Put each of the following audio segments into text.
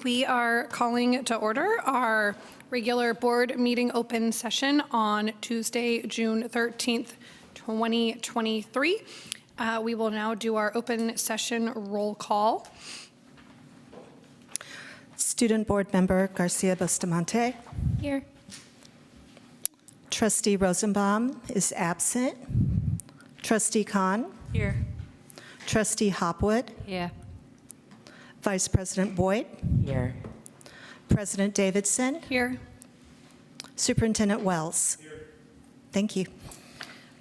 We are calling to order our regular board meeting open session on Tuesday, June 13th, 2023. We will now do our open session roll call. Student Board Member Garcia Bustamante. Here. Trustee Rosenbaum is absent. Trustee Khan. Here. Trustee Hopwood. Here. Vice President Boyd. Here. President Davidson. Here. Superintendent Wells. Here. Thank you.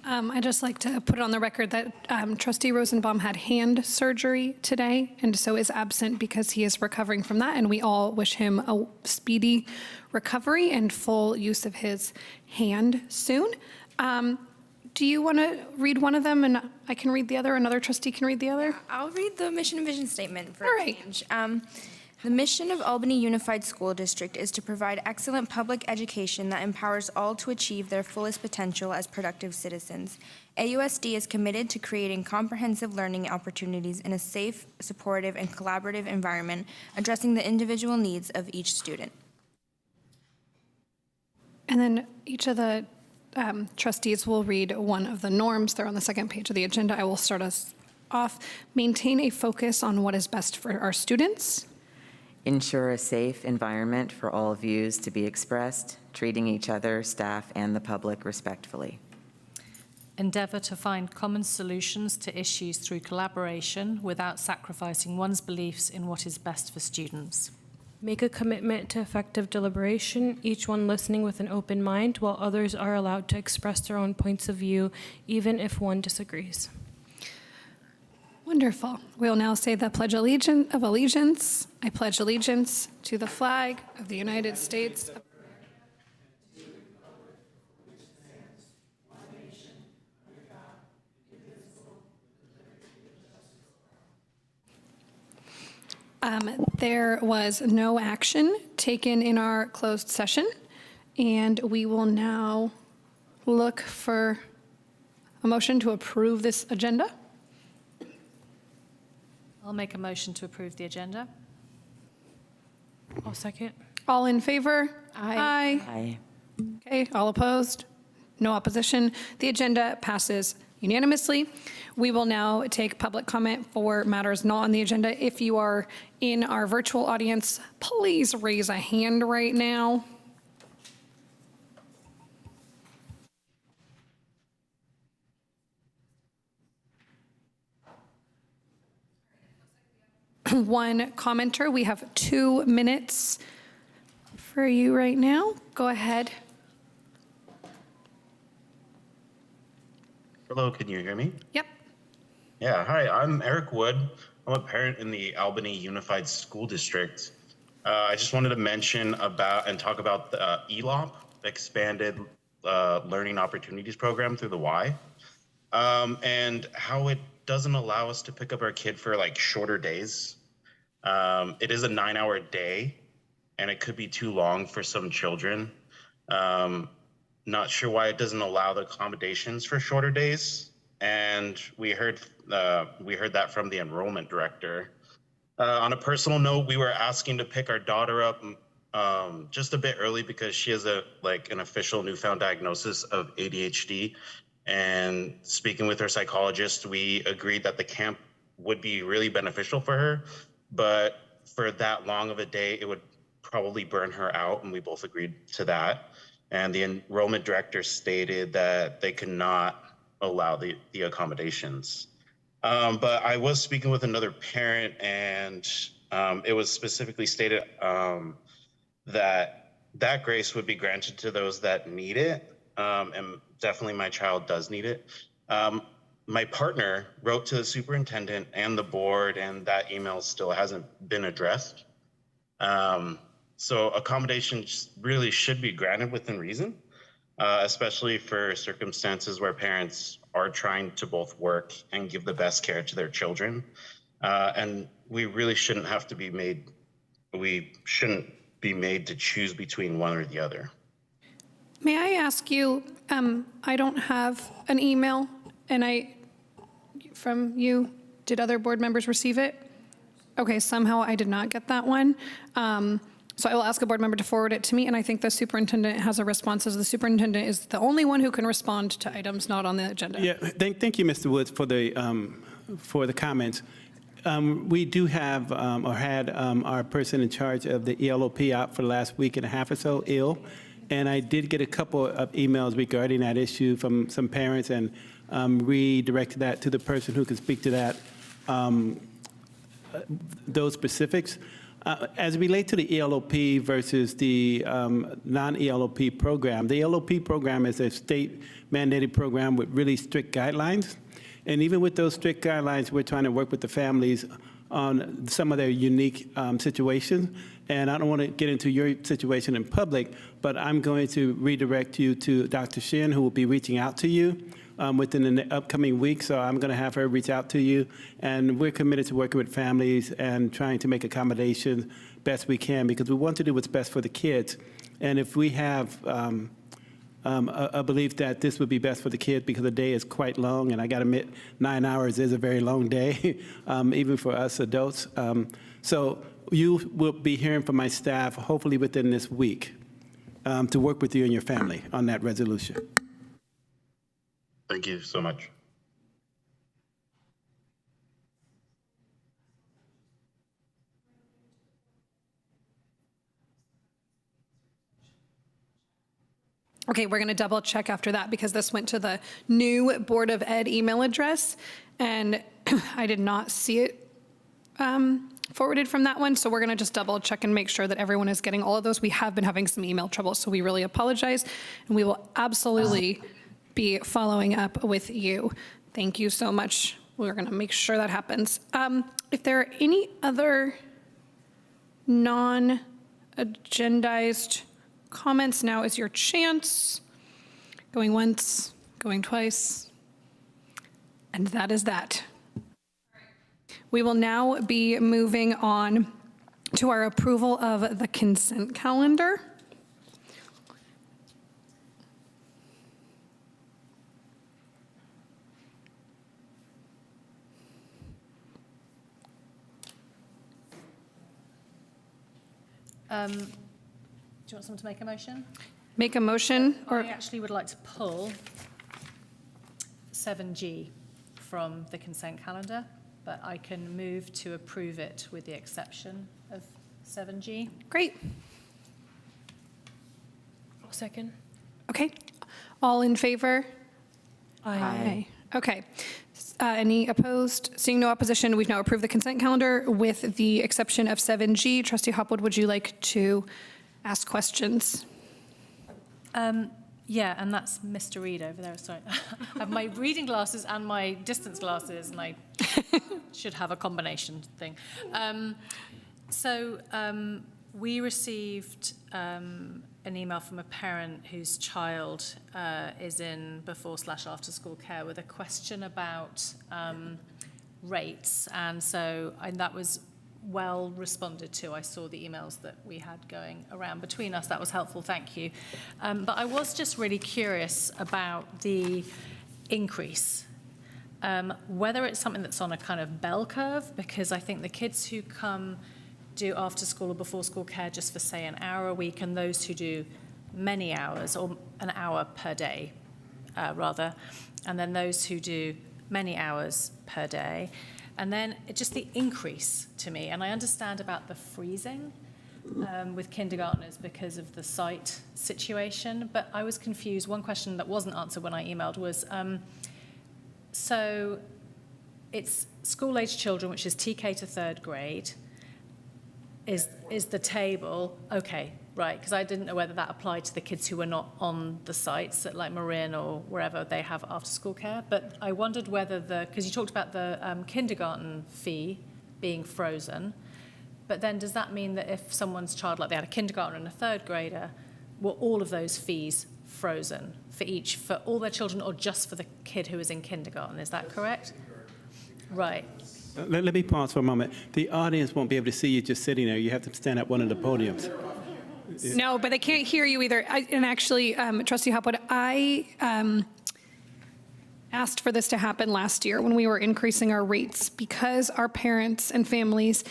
I'd just like to put it on the record that Trustee Rosenbaum had hand surgery today and so is absent because he is recovering from that, and we all wish him a speedy recovery and full use of his hand soon. Do you want to read one of them and I can read the other? Another trustee can read the other? I'll read the mission and vision statement for All a right. change. The mission of Albany Unified School District is to provide excellent public education that empowers all to achieve their fullest potential as productive citizens. AUSD is committed to creating comprehensive learning opportunities in a safe, supportive, and collaborative environment, addressing the individual needs of each student. And then each of the trustees will read one of the norms. They're on the second page of the agenda. I will start us off. Maintain a focus on what is best for our students. Ensure a safe environment for all views to be expressed, treating each other, staff, and the public respectfully. Endeavour to find common solutions to issues through collaboration without sacrificing one's beliefs in what is best for students. Make a commitment to effective deliberation, each one listening with an open mind, while others are allowed to express their own points of view, even if one disagrees. Wonderful. We'll now say the Pledge of Allegiance. I pledge allegiance to the flag of the United States. There was no action taken in our closed session, and we will now look for a motion to approve this agenda. I'll make a motion to approve the agenda. I'll second. All in favor? Aye. Aye. Okay, all opposed? No opposition. The agenda passes unanimously. We will now take public comment for matters not on the agenda. If you are in our virtual audience, please raise a hand right now. One commenter. We have 2 minutes for you right now. Go ahead. Hello, can you hear me? Yep. Yeah, hi, I'm Eric Wood. I'm a parent in the Albany Unified School District. I just wanted to mention about and talk about the ELOP, Expanded Learning Opportunities Program through the Y, and how it doesn't allow us to pick up our kid for like shorter days. It is a 9-hour day, and it could be too long for some children. Not sure why it doesn't allow the accommodations for shorter days. And we heard that from the enrollment director. On a personal note, we were asking to pick our daughter up just a bit early because she has an official newfound diagnosis of ADHD. And speaking with her psychologist, we agreed that the camp would be really beneficial for her, but for that long of a day, it would probably burn her out, and we both agreed to that. And the enrollment director stated that they could not allow the accommodations. But I was speaking with another parent, and it was specifically stated that grace would be granted to those that need it. And definitely my child does need it. My partner wrote to the superintendent and the board, and that email still hasn't been addressed. So accommodations really should be granted within reason, especially for circumstances where parents are trying to both work and give the best care to their children. And we really shouldn't we shouldn't be made to choose between one or the other. May I ask you, I don't have an email, and from you, did other board members receive it? Okay, somehow I did not get that one. So I will ask a board member to forward it to me, and I think the superintendent has a response, as the superintendent is the only one who can respond to items not on the agenda. Yeah, thank you, Mr. Woods, for the comments. We do have, or had, our person in charge of the ELOP out for the last week and a half or so ill, and I did get a couple of emails regarding that issue from some parents, and redirected that to the person who can speak to that, those specifics. As it relates to the ELOP versus the non-ELOP program, the ELOP program is a state mandated program with really strict guidelines. And even with those strict guidelines, we're trying to work with the families on some of their unique situations. And I don't want to get into your situation in public, but I'm going to redirect you to Dr. Shin, who will be reaching out to you within the upcoming week. So I'm going to have her reach out to you. And we're committed to working with families and trying to make accommodations best we can, because we want to do what's best for the kids. And if we have a belief that this would be best for the kids, because the day is quite long, and I got to admit, 9 hours is a very long day, even for us adults. So you will be hearing from my staff, hopefully within this week, to work with you and your family on that resolution. Thank you so much. Okay, we're going to double check after that, because this went to the new Board of Ed email address, and I did not see it forwarded from that one. So we're going to just double check and make sure that everyone is getting all of those. We have been having some email trouble, so we really apologize, and we will absolutely be following up with you. Thank you so much. We're going to make sure that happens. If there are any other non-agendized comments, now is your chance. Going once, going twice, and that is that. We will now be moving on to our approval of the consent calendar. Do you want someone to make a motion? Make a motion, or I actually would like to pull 7G from the consent calendar, but I can move to approve it with the exception of 7G. great. I'll second. Okay. All in favor? Aye. Okay. Any opposed? Seeing no opposition, we've now approved the consent calendar with the exception of 7G. Trustee Hopwood, would you like to ask questions? Yeah, and that's Mr. Reed over there. Sorry. I have my reading glasses and my distance glasses, and I should have a combination thing. We received an email from a parent whose child is in before/after school care with a question about rates, and that was well responded to. I saw the emails that we had going around between us. That was helpful, thank you. But I was just really curious about the increase, whether it's something that's on a kind of bell curve, because I think the kids who come do after school or before school care just for, say, an hour a week, and those who do many hours, or an hour per day, rather, and then those who do many hours per day. And then just the increase to me, and I understand about the freezing with kindergartners because of the site situation, but I was confused. One question that wasn't answered when I emailed was, so it's school-age children, which is TK to third grade, is the table, okay, right, because I didn't know whether that applied to the kids who were not on the sites at like Marin or wherever they have after-school care, but I wondered whether because you talked about the kindergarten fee being frozen, but then does that mean that if someone's child, like they had a kindergartner and a third grader, were all of those fees frozen for all their children, or just for the kid who was in kindergarten? Is that correct? Right. Let me pause for a moment. The audience won't be able to see you just sitting there. You have to stand at one of the podiums. No, but they can't hear you either. And actually, Trustee Hopwood, I asked for this to happen last year when we were increasing our rates, because our parents and families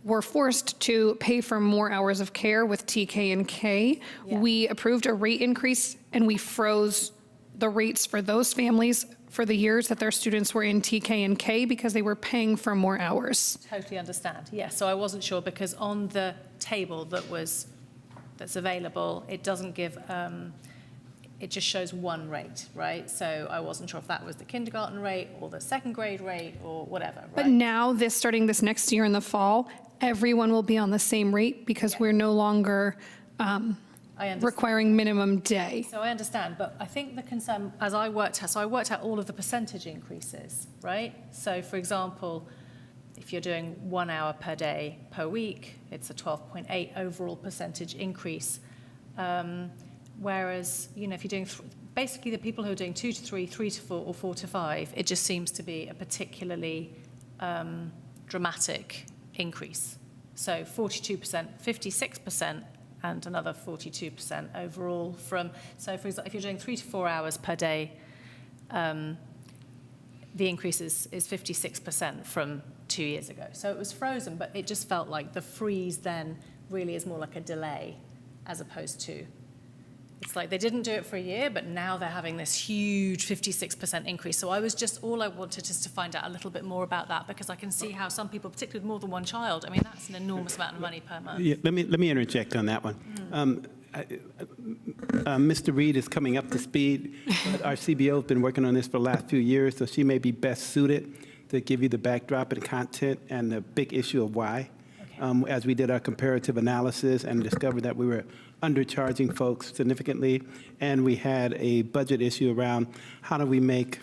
were forced to pay for more hours of care with TK and K. Yeah. We approved a rate increase and we froze the rates for those families for the years that their students were in TK and K because they were paying for more hours. Totally understand. Yeah, so I wasn't sure because on the table that's available, it doesn't give, it just shows one rate, right? So I wasn't sure if that was the kindergarten rate or the second grade rate or whatever, But right? now, starting this next year in the fall, everyone will be on the same rate because we're no longer I understand. requiring minimum day. So I understand, but I think the concern, as I worked out all of the percentage increases, right? So for example, if you're doing 1 hour per day per week, it's a 12.8 overall percentage increase. Whereas, you know, if you're doing, basically the people who are doing 2 to 3, 3 to 4, or 4 to 5, it just seems to be a particularly dramatic increase. So 42%, 56%, and another 42% overall from, so for example, if you're doing 3 to 4 hours per day, the increase is 56% from 2 years ago. So it was frozen, but it just felt like the freeze then really is more like a delay as opposed to, it's like they didn't do it for a year, but now they're having this huge 56% increase. So all I wanted is to find out a little bit more about that because I can see how some people, particularly with more than one child, I mean, that's an enormous amount of money per month. Yeah, let me interject on that one. Mr. Reed is coming up to speed. But our CBO has been working on this for the last few years, so she may be best suited to give you the backdrop and content and the big issue of why. Okay. As we did our comparative analysis and discovered that we were undercharging folks significantly, and we had a budget issue around how do we make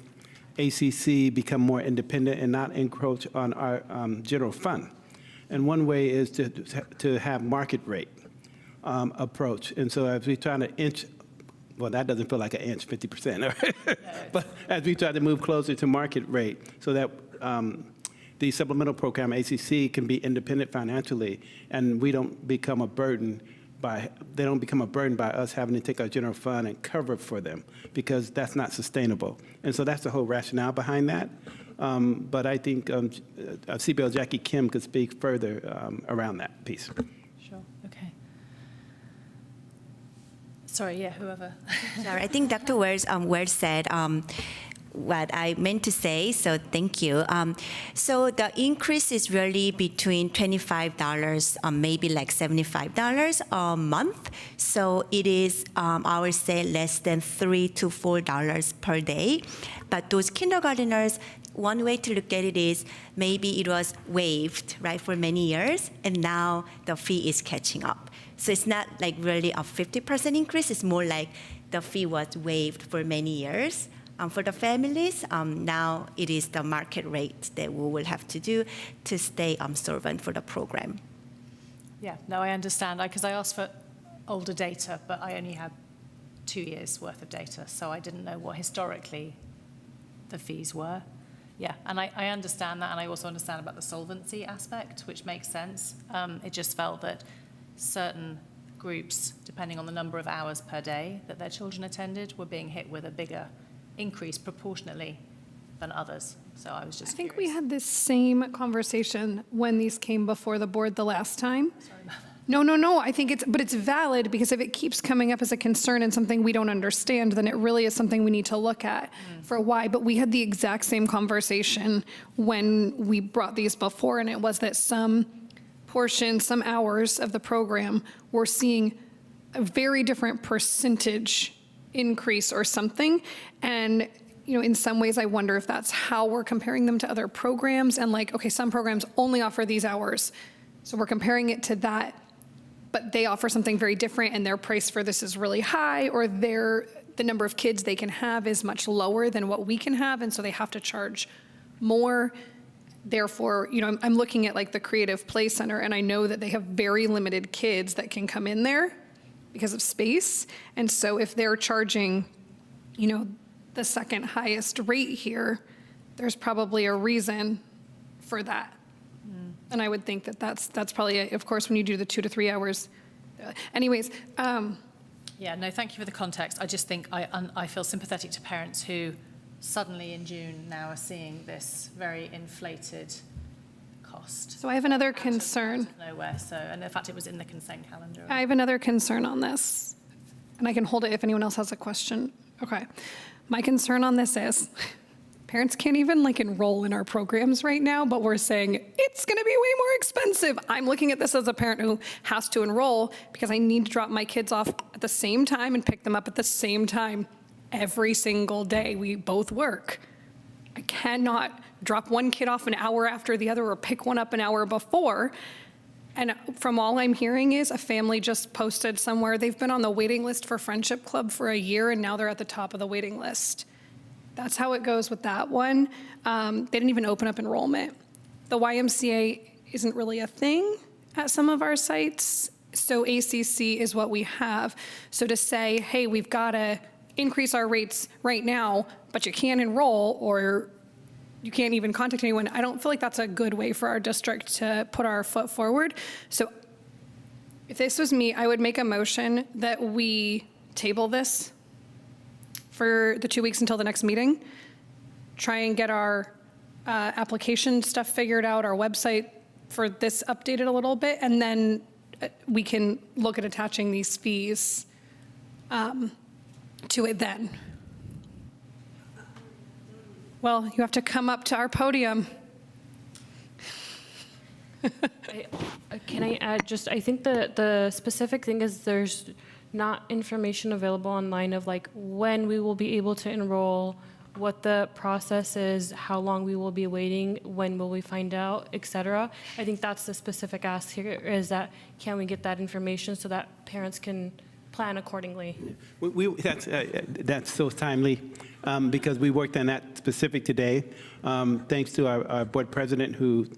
ACC become more independent and not encroach on our general fund. And one way is to have market rate approach. And so as we try to inch, well, that doesn't feel like an inch, 50%, but as we try to move closer to market rate so that the supplemental program, ACC, can be independent financially, and we don't become a burden they don't become a burden by us having to take our general fund and cover for them, because that's not sustainable. And so that's the whole rationale behind that. But I think CBO Jackie Kim could speak further around that piece. Sure, okay. Sorry, yeah, whoever. Sorry, I think Dr. Ware said what I meant to say, so thank you. So the increase is really between $25, maybe like $75 a month. So it is, I would say, less than $3 to $4 per day. But those kindergarteners, one way to look at it is maybe it was waived, right, for many years, and now the fee is catching up. So it's not like really a 50% increase. It's more like the fee was waived for many years. For the families, now it is the market rate that we will have to do to stay solvent for the program. Yeah, no, I understand, because I asked for older data, but I only had 2 years' worth of data, so I didn't know what historically the fees were. Yeah, and I understand that, and I also understand about the solvency aspect, which makes sense. It just felt that certain groups, depending on the number of hours per day that their children attended, were being hit with a bigger increase proportionately than others. So I was just I think curious. we had this same conversation when these came before the board the last time. Sorry about that. No, I think it's valid, because if it keeps coming up as a concern and something we don't understand, then it really is something we need to look at for why. But we had the exact same conversation when we brought these before, and it was that some portion, some hours of the program were seeing a very different percentage increase or something. And, you know, in some ways I wonder if that's how we're comparing them to other programs, and like, okay, some programs only offer these hours, so we're comparing it to that, but they offer something very different and their price for this is really high, or the number of kids they can have is much lower than what we can have, and so they have to charge more. Therefore, you know, I'm looking at like the Creative Play Center, and I know that they have very limited kids that can come in there because of space. And so if they're charging, you know, the second highest rate here, there's probably a reason for that. And I would think that that's probably, of course, when you do the 2 to 3 hours. Anyways. Yeah, no, thank you for the context. I just think I feel sympathetic to parents who suddenly in June now are seeing this very inflated cost. cost. So I have another concern. Nowhere, so, and in fact, it was in the consent calendar. I have another concern on this, and I can hold it if anyone else has a question. Okay. My concern on this is parents can't even enroll in our programs right now, but we're saying it's going to be way more expensive. I'm looking at this as a parent who has to enroll because I need to drop my kids off at the same time and pick them up at the same time every single day. We both work. I cannot drop one kid off an hour after the other or pick one up an hour before. And from all I'm hearing is a family just posted somewhere they've been on the waiting list for Friendship Club for a year and now they're at the top of the waiting list. That's how it goes with that one. They didn't even open up enrollment. The YMCA isn't really a thing at some of our sites, so ACC is what we have. So to say, hey, we've got to increase our rates right now, but you can't enroll or you can't even contact anyone, I don't feel like that's a good way for our district to put our foot forward. So if this was me, I would make a motion that we table this for the 2 weeks until the next meeting, try and get our application stuff figured out, our website for this updated a little bit, and then we can look at attaching these fees to it then. Well, you have to come up to our podium. Can I add I think the specific thing is there's not information available online of when we will be able to enroll, what the process is, how long we will be waiting, when will we find out, et cetera. I think that's the specific ask here is that can we get that information so that parents can plan accordingly? That's so timely because we worked on that specific today. Thanks to our board president who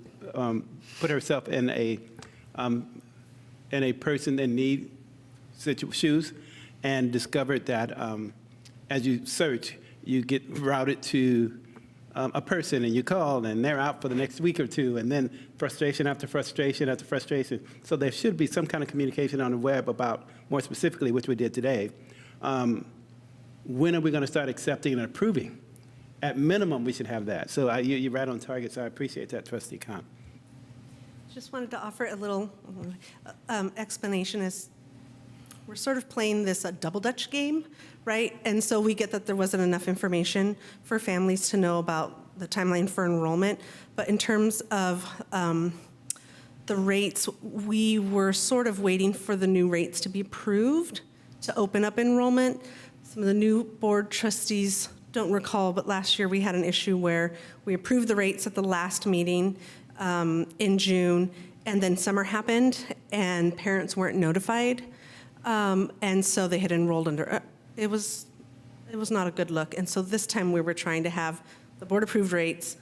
put herself in a person in need shoes and discovered that as you search, you get routed to a person and you call and they're out for the next week or two and then frustration after frustration after frustration. So there should be some kind of communication on the web about more specifically, which we did today. When are we going to start accepting and approving? At minimum, we should have that. So you're right on target, so I appreciate that, Trustee Khan. Just wanted to offer a little explanation as we're sort of playing this double Dutch game, right? And so we get that there wasn't enough information for families to know about the timeline for enrollment. But in terms of the rates, we were sort of waiting for the new rates to be approved to open up enrollment. Some of the new board trustees don't recall, but last year we had an issue where we approved the rates at the last meeting in June, and then summer happened and parents weren't notified. And so they had enrolled under, it was not a good look. And so this time we were trying to have the board approved rates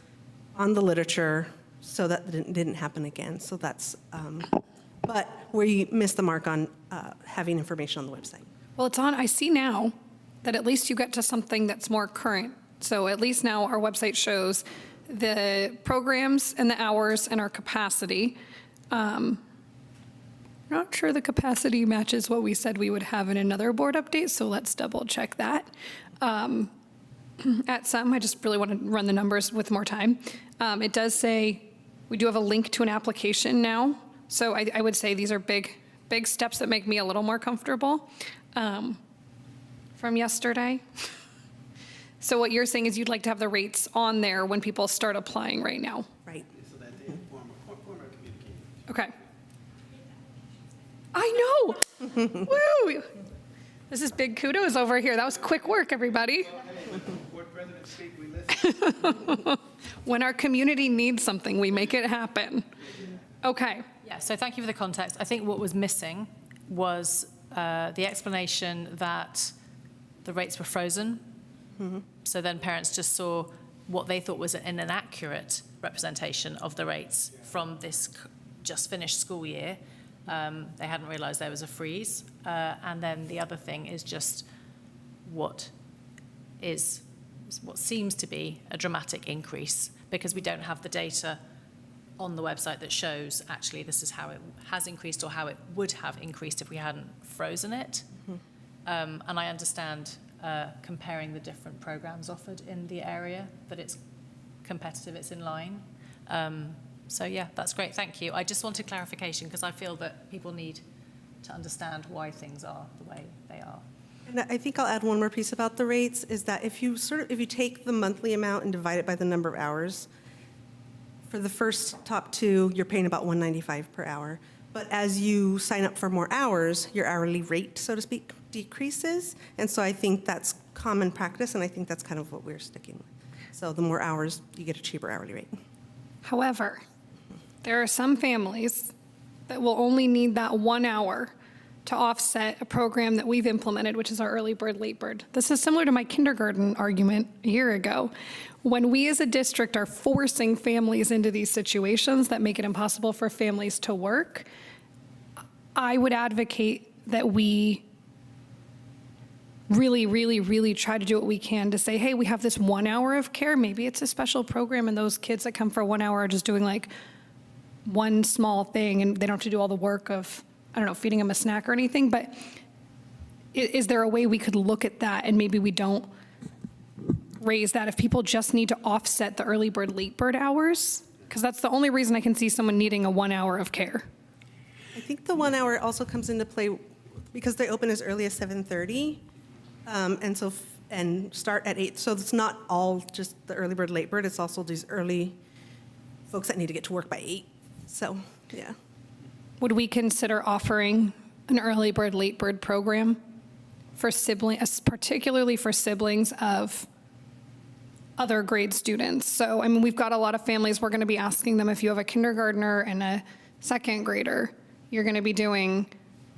on the literature so that didn't happen again. So that's, but we missed the mark on having information on the website. Well, it's on, I see now that at least you get to something that's more current. So at least now our website shows the programs and the hours and our capacity. Not sure the capacity matches what we said we would have in another board update, so let's double check that. At some, I just really want to run the numbers with more time. It does say we do have a link to an application now, so I would say these are big steps that make me a little more comfortable from yesterday. So what you're saying is you'd like to have the rates on there when people start applying right now? Right. Okay. I know. Woo! This is big kudos over here. That was quick work, everybody. When our community needs something, we make it happen. Okay. Yeah, so thank you for the context. I think what was missing was the explanation that the rates were frozen. Mm-hmm. So then parents just saw what they thought was an inaccurate representation of the rates from this just finished school year. They hadn't realized there was a freeze. And then the other thing is just what seems to be a dramatic increase because we don't have the data on the website that shows actually this is how it has increased or how it would have increased if we hadn't frozen it. Mm-hmm. And I understand comparing the different programs offered in the area, that it's competitive, it's in line. So yeah, that's great, thank you. I just wanted clarification because I feel that people need to understand why things are the way they are. And I think I'll add one more piece about the rates, is that if you take the monthly amount and divide it by the number of hours, for the first top two, you're paying about $195 per hour. But as you sign up for more hours, your hourly rate, so to speak, decreases. And so I think that's common practice, and I think that's kind of what we're sticking with. So the more hours, you get a cheaper hourly rate. However, there are some families that will only need that 1 hour to offset a program that we've implemented, which is our early bird, late bird. This is similar to my kindergarten argument a year ago. When we as a district are forcing families into these situations that make it impossible for families to work, I would advocate that we really try to do what we can to say, hey, we have this 1 hour of care. Maybe it's a special program and those kids that come for 1 hour are just doing like one small thing and they don't have to do all the work of, I don't know, feeding them a snack or anything. But is there a way we could look at that and maybe we don't raise that if people just need to offset the early bird, late bird hours? Because that's the only reason I can see someone needing a 1 hour of care. I think the 1 hour also comes into play because they open as early as 7:30, and start at 8. So it's not all just the early bird, late bird. It's also these early folks that need to get to work by 8. So yeah. Would we consider offering an early bird, late bird program for siblings, particularly for siblings of other grade students? So, I mean, we've got a lot of families, we're going to be asking them if you have a kindergartner and a second grader, you're going to be doing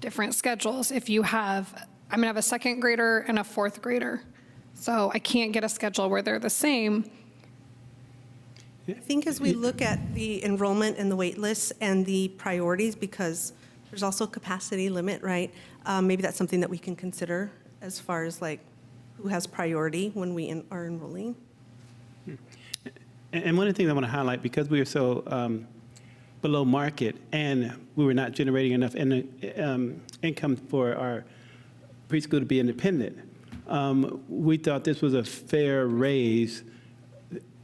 different schedules. If you have, I'm going to have a second grader and a fourth grader. So I can't get a schedule where they're the same. I think as we look at the enrollment and the wait lists and the priorities, because there's also a capacity limit, right? Maybe that's something that we can consider as far as like who has priority when we are enrolling. And one of the things I want to highlight, because we are so below market and we were not generating enough income for our preschool to be independent, we thought this was a fair raise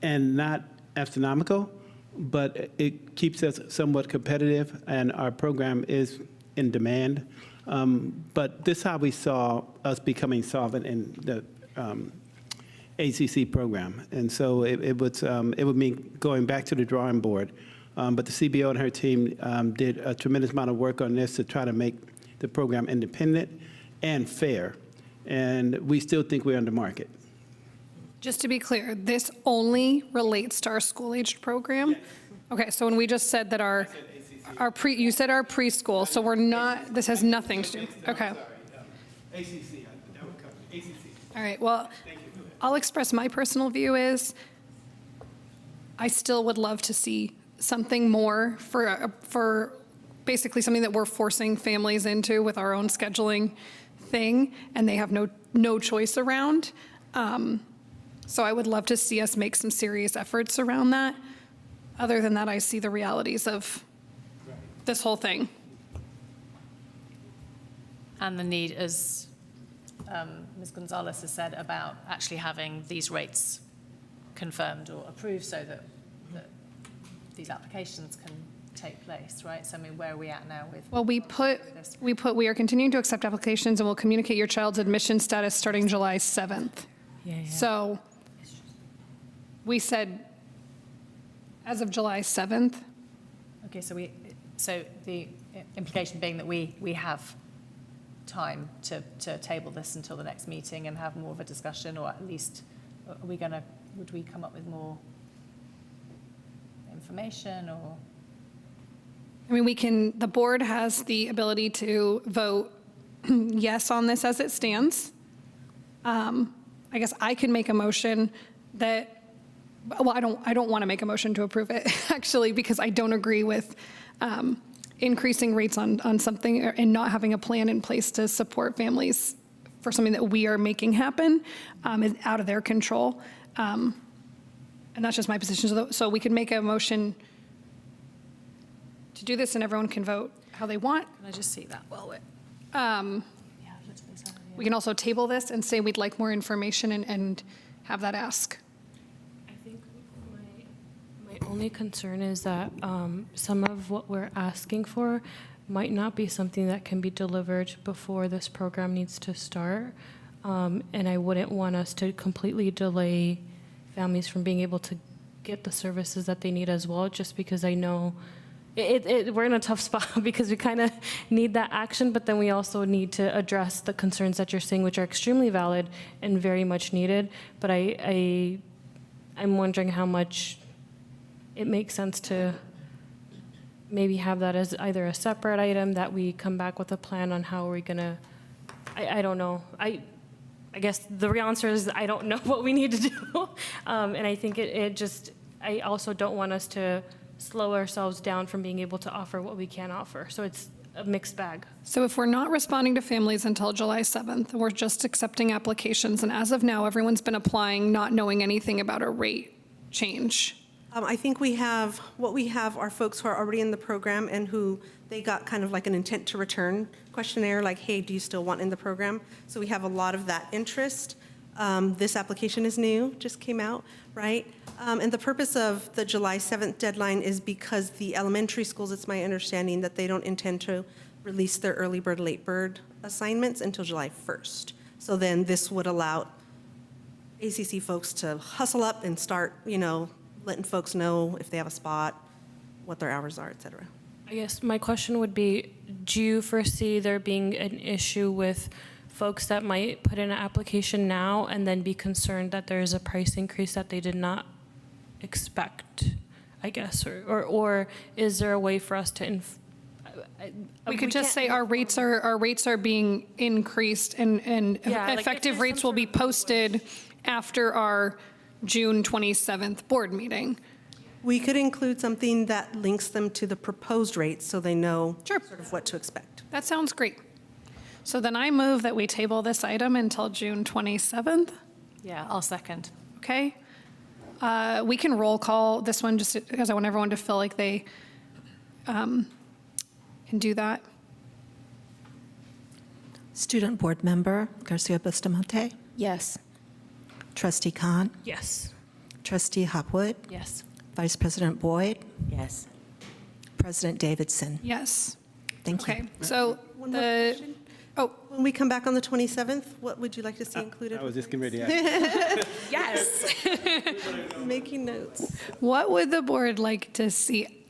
and not astronomical, but it keeps us somewhat competitive and our program is in demand. But this is how we saw us becoming solvent in the ACC program. And so it would mean going back to the drawing board. But the CBO and her team did a tremendous amount of work on this to try to make the program independent and fair. And we still think we're under market. Just to be clear, this only relates to our school-aged program? Yes. Okay, so when we just said that you said our preschool, so we're not, this has nothing to do, okay. ACC, that would cover ACC. All right, well, I'll express my personal view is I still would love to see something more for basically something that we're forcing families into with our own scheduling thing, and they have no choice around. So I would love to see us make some serious efforts around that. Other than that, I see the realities of this whole thing. And the need, as Ms. Gonzalez has said, about actually having these rates confirmed or approved so that these applications can take place, right? So I mean, where are we at now with? Well, we are continuing to accept applications and will communicate your child's admission status starting July 7th. Yeah. So we said as of July 7th. Okay, so the implication being that we have time to table this until the next meeting and have more of a discussion, or at least would we come up with more information or? I mean, the board has the ability to vote yes on this as it stands. I guess I can make a motion that, well, I don't want to make a motion to approve it, actually, because I don't agree with increasing rates on something and not having a plan in place to support families for something that we are making happen is out of their control. And that's just my position. So we can make a motion to do this and everyone can vote how they want. Can I just see that? Well, we can also table this and say we'd like more information and have that ask. I think my only concern is that some of what we're asking for might not be something that can be delivered before this program needs to start. And I wouldn't want us to completely delay families from being able to get the services that they need as well, just because I know we're in a tough spot because we kind of need that action, but then we also need to address the concerns that you're saying, which are extremely valid and very much needed. But I'm wondering how much it makes sense to maybe have that as either a separate item that we come back with a plan on how we're gonna, I don't know. I guess the real answer is I don't know what we need to do. And I think I also don't want us to slow ourselves down from being able to offer what we can offer. So it's a mixed bag. So if we're not responding to families until July 7th, we're just accepting applications, and as of now, everyone's been applying not knowing anything about a rate change. I think what we have are folks who are already in the program and who they got kind of like an intent to return questionnaire, like, hey, do you still want in the program? So we have a lot of that interest. This application is new, just came out, right? And the purpose of the July 7th deadline is because the elementary schools, it's my understanding that they don't intend to release their early bird, late bird assignments until July 1st. So then this would allow ACC folks to hustle up and start, letting folks know if they have a spot, what their hours are, et cetera. I guess my question would be, do you foresee there being an issue with folks that might put in an application now and then be concerned that there's a price increase that they did not expect, I guess, or is there a way for us to We could just say our rates are being increased, and Yeah, like, effective if there's rates some will be posted after our June 27th board meeting. We could include something that links them to the proposed rates so they know Sure. sort of what to expect. That sounds great. So then I move that we table this item until June 27th, Yeah, I'll second. okay? We can roll call this one just because I want everyone to feel like they can do that. Student Board Member Garcia Bustamante, Yes. Trustee Khan, yes. Trustee Hopwood, Yes. Vice President Boyd, Yes. President Davidson. Yes. Thank you. Okay, so One more the, question. oh, When we come back on the 27th, what would you like to see included? I was just getting ready to ask. Yes. Making notes. what would the board like to see?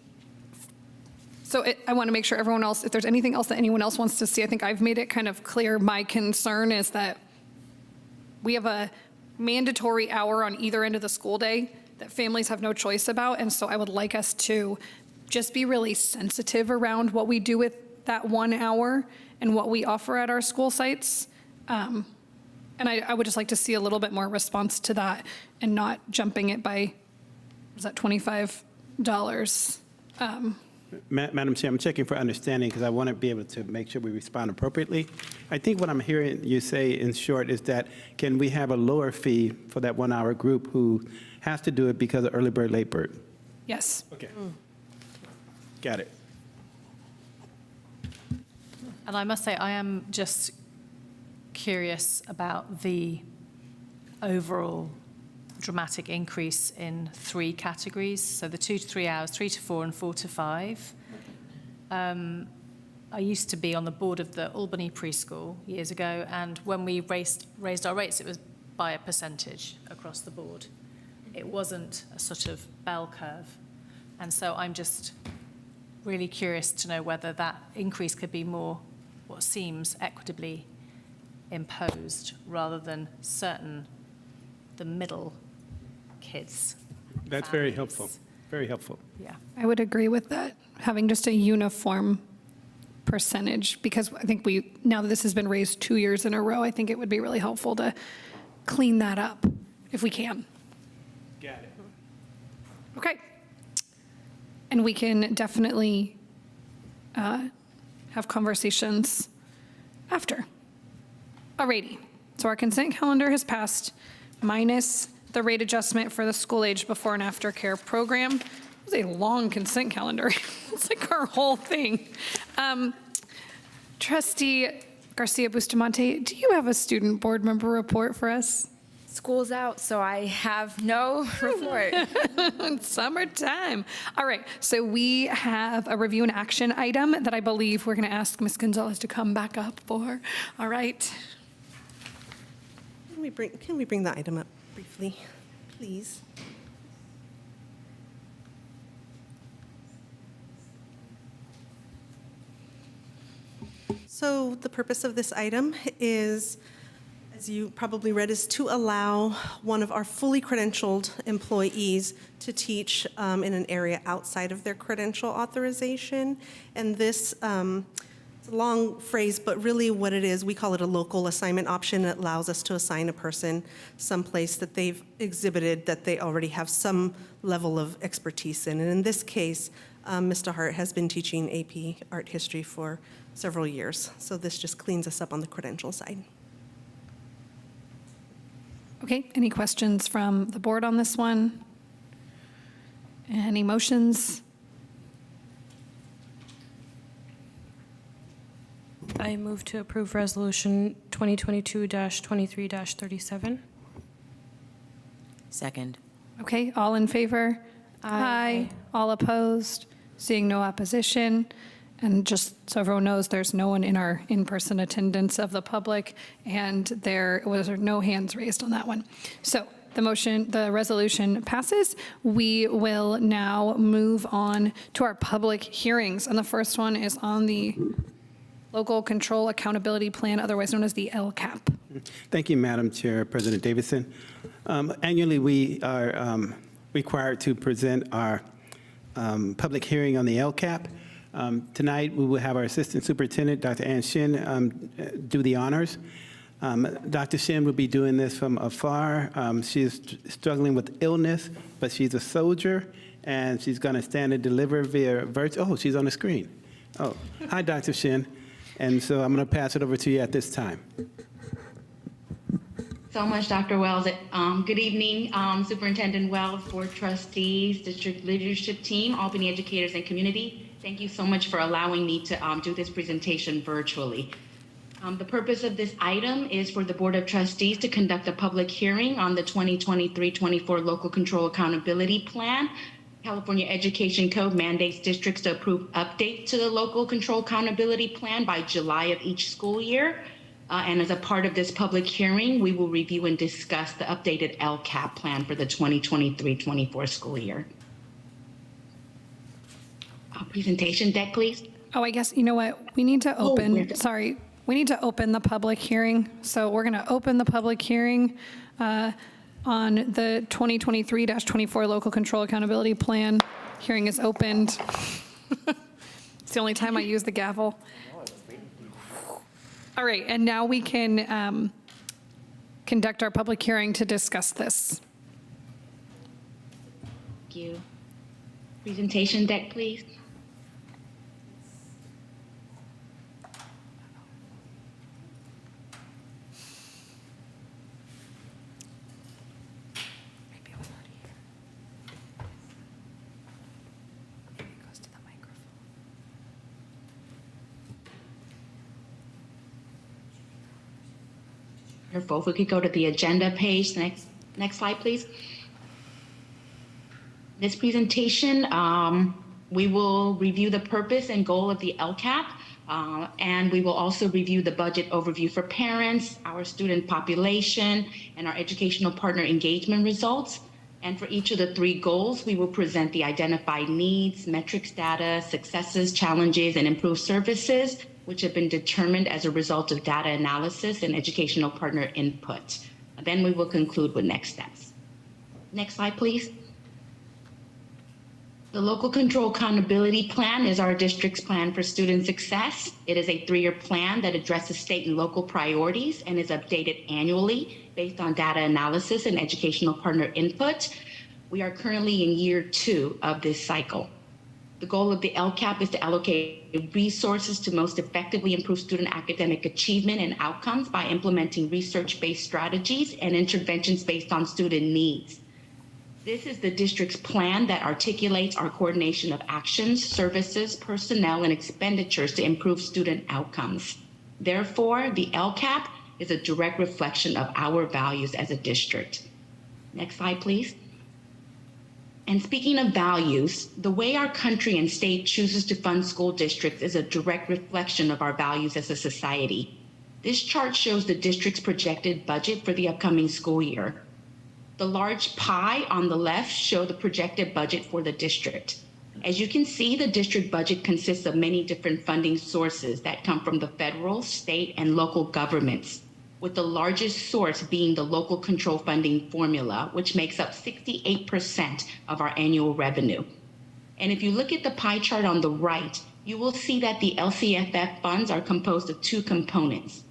So I want to make sure everyone else, if there's anything else that anyone else wants to see, I think I've made it kind of clear. My concern is that we have a mandatory hour on either end of the school day that families have no choice about. And so I would like us to just be really sensitive around what we do with that 1 hour and what we offer at our school sites. And I would just like to see a little bit more response to that and not jumping it by, was that $25? Madam Chair, I'm checking for understanding because I want to be able to make sure we respond appropriately. I think what I'm hearing you say in short is that can we have a lower fee for that 1 hour group who has to do it because of early bird, late bird? Yes. Okay. Got it. And I must say, I am just curious about the overall dramatic increase in 3 categories. So the 2 to 3 hours, 3 to 4, and 4 to 5. I used to be on the board of the Albany preschool years ago, and when we raised our rates, it was by a percentage across the board. It wasn't a sort of bell curve. And so I'm just really curious to know whether that increase could be more what seems equitably imposed rather than the middle kids. That's very families. helpful. Very helpful. Yeah. I would agree with that, having just a uniform percentage, because I think now that this has been raised 2 years in a row, I think it would be really helpful to clean that up if we can. Got it. Okay. And we can definitely have conversations after. Alrighty, so our consent calendar has passed, minus the rate adjustment for the school age before and after care program. It was a long consent calendar. It's like our whole thing. Trustee Garcia Bustamante, do you have a student board member report for us? School's out, so I have no report. It's summertime. All right, so we have a review and action item that I believe we're going to ask Ms. Gonzalez to come back up for. All right. Can we bring the item up briefly, please? So the purpose of this item is, as you probably read, is to allow one of our fully credentialed employees to teach in an area outside of their credential authorization. And this, it's a long phrase, but really what it is, we call it a local assignment option. It allows us to assign a person someplace that they've exhibited that they already have some level of expertise in. And in this case, Mr. Hart has been teaching AP Art History for several years. So this just cleans us up on the credential side. Okay, any questions from the board on this one? Any motions? I move to approve Resolution 2022-23-37. Second. Okay, all in favor? Aye. All opposed? Seeing no opposition? And just so everyone knows, there's no one in our in-person attendance of the public, and there was no hands raised on that one. So the resolution passes. We will now move on to our public hearings, and the first one is on the Local Control Accountability Plan, otherwise known as the LCAP. Thank you, Madam Chair, President Davidson. Annually, we are required to present our public hearing on the LCAP. Tonight, we will have our Assistant Superintendent, Dr. Ann Shin, do the honors. Dr. Shin will be doing this from afar. She's struggling with illness, but she's a soldier, and she's going to stand and deliver via virtual. Oh, she's on the screen. Oh, hi, Dr. Shin. And so I'm going to pass it over to you at this time. So much, Dr. Wells. Good evening, Superintendent Wells, board trustees, district leadership team, Albany educators, and community. Thank you so much for allowing me to do this presentation virtually. The purpose of this item is for the Board of Trustees to conduct a public hearing on the 2023-24 Local Control Accountability Plan. California Education Code mandates districts to approve updates to the Local Control Accountability Plan by July of each school year. And as a part of this public hearing, we will review and discuss the updated LCAP plan for the 2023-24 school year. Presentation deck, please. Oh, I guess, you know what? We need to open, we need to open the public hearing. So we're going to open the public hearing on the 2023-24 Local Control Accountability Plan. Hearing is opened. It's the only time I use the gavel. All right, and now we can conduct our public hearing to discuss this. Thank you. Presentation deck, please. Wonderful. If we could go to the agenda page, next slide, please. This presentation, we will review the purpose and goal of the LCAP, and we will also review the budget overview for parents, our student population, and our educational partner engagement results. And for each of the three goals, we will present the identified needs, metrics data, successes, challenges, and improved services, which have been determined as a result of data analysis and educational partner input. Then we will conclude with next steps. Next slide, please. The Local Control Accountability Plan is our district's plan for student success. It is a 3-year plan that addresses state and local priorities and is updated annually based on data analysis and educational partner input. We are currently in year 2 of this cycle. The goal of the LCAP is to allocate resources to most effectively improve student academic achievement and outcomes by implementing research-based strategies and interventions based on student needs. This is the district's plan that articulates our coordination of actions, services, personnel, and expenditures to improve student outcomes. Therefore, the LCAP is a direct reflection of our values as a district. Next slide, please. And speaking of values, the way our country and state chooses to fund school districts is a direct reflection of our values as a society. This chart shows the district's projected budget for the upcoming school year. The large pie on the left shows the projected budget for the district. As you can see, the district budget consists of many different funding sources that come from the federal, state, and local governments, with the largest source being the local control funding formula, which makes up 68% of our annual revenue. And if you look at the pie chart on the right, you will see that the LCFF funds are composed of two components.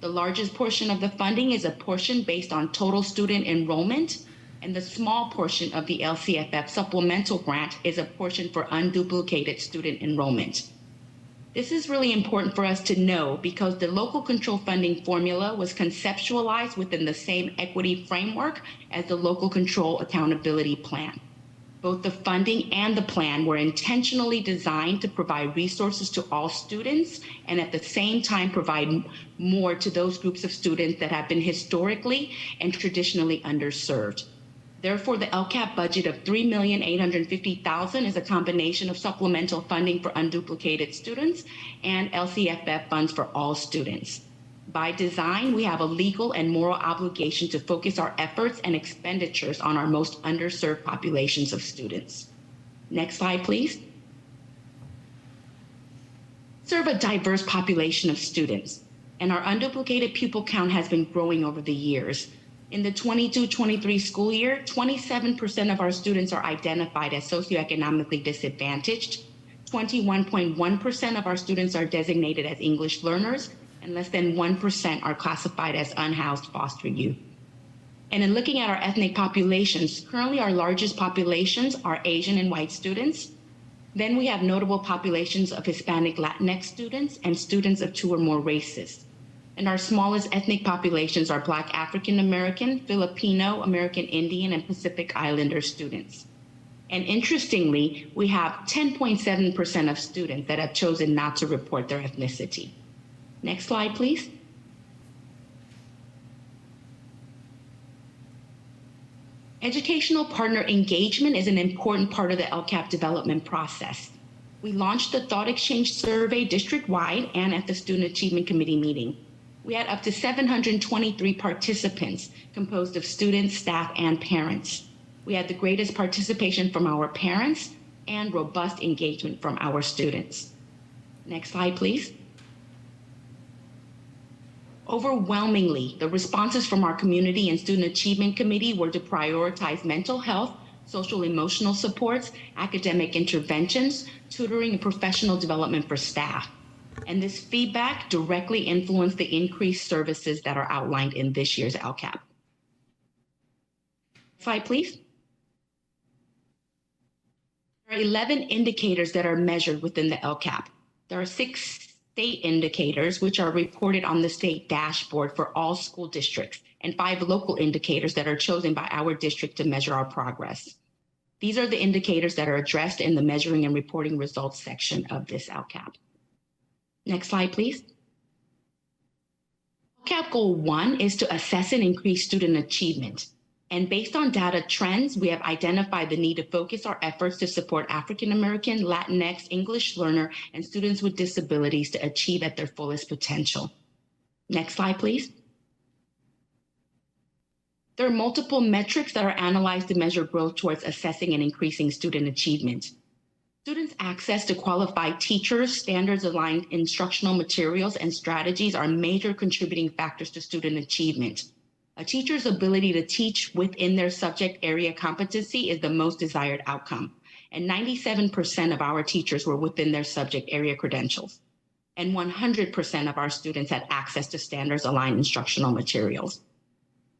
The largest portion of the funding is a portion based on total student enrollment, and the small portion of the LCFF supplemental grant is a portion for unduplicated student enrollment. This is really important for us to know because the local control funding formula was conceptualized within the same equity framework as the local control accountability plan. Both the funding and the plan were intentionally designed to provide resources to all students and at the same time provide more to those groups of students that have been historically and traditionally underserved. Therefore, the LCAP budget of $3,850,000 is a combination of supplemental funding for unduplicated students and LCFF funds for all students. By design, we have a legal and moral obligation to focus our efforts and expenditures on our most underserved populations of students. Next slide, please. Serve a diverse population of students, and our unduplicated pupil count has been growing over the years. In the 22-23 school year, 27% of our students are identified as socioeconomically disadvantaged, 21.1% of our students are designated as English learners, and less than 1% are classified as unhoused foster youth. And in looking at our ethnic populations, currently our largest populations are Asian and white students. Then we have notable populations of Hispanic Latinx students and students of 2 or more races. And our smallest ethnic populations are Black African American, Filipino, American Indian, and Pacific Islander students. And interestingly, we have 10.7% of students that have chosen not to report their ethnicity. Next slide, please. Educational partner engagement is an important part of the LCAP development process. We launched the Thought Exchange Survey district-wide and at the Student Achievement Committee meeting. We had up to 723 participants composed of students, staff, and parents. We had the greatest participation from our parents and robust engagement from our students. Next slide, please. Overwhelmingly, the responses from our community and Student Achievement Committee were to prioritize mental health, social emotional supports, academic interventions, tutoring, and professional development for staff. And this feedback directly influenced the increased services that are outlined in this year's LCAP. Slide, please. There are 11 indicators that are measured within the LCAP. There are 6 state indicators, which are reported on the state dashboard for all school districts, and 5 local indicators that are chosen by our district to measure our progress. These are the indicators that are addressed in the measuring and reporting results section of this LCAP. Next slide, please. LCAP Goal 1 is to assess and increase student achievement. And based on data trends, we have identified the need to focus our efforts to support African American, Latinx, English learner, and students with disabilities to achieve at their fullest potential. Next slide, please. There are multiple metrics that are analyzed to measure growth towards assessing and increasing student achievement. Students' access to qualified teachers, standards-aligned instructional materials, and strategies are major contributing factors to student achievement. A teacher's ability to teach within their subject area competency is the most desired outcome, and 97% of our teachers were within their subject area credentials, and 100% of our students had access to standards-aligned instructional materials.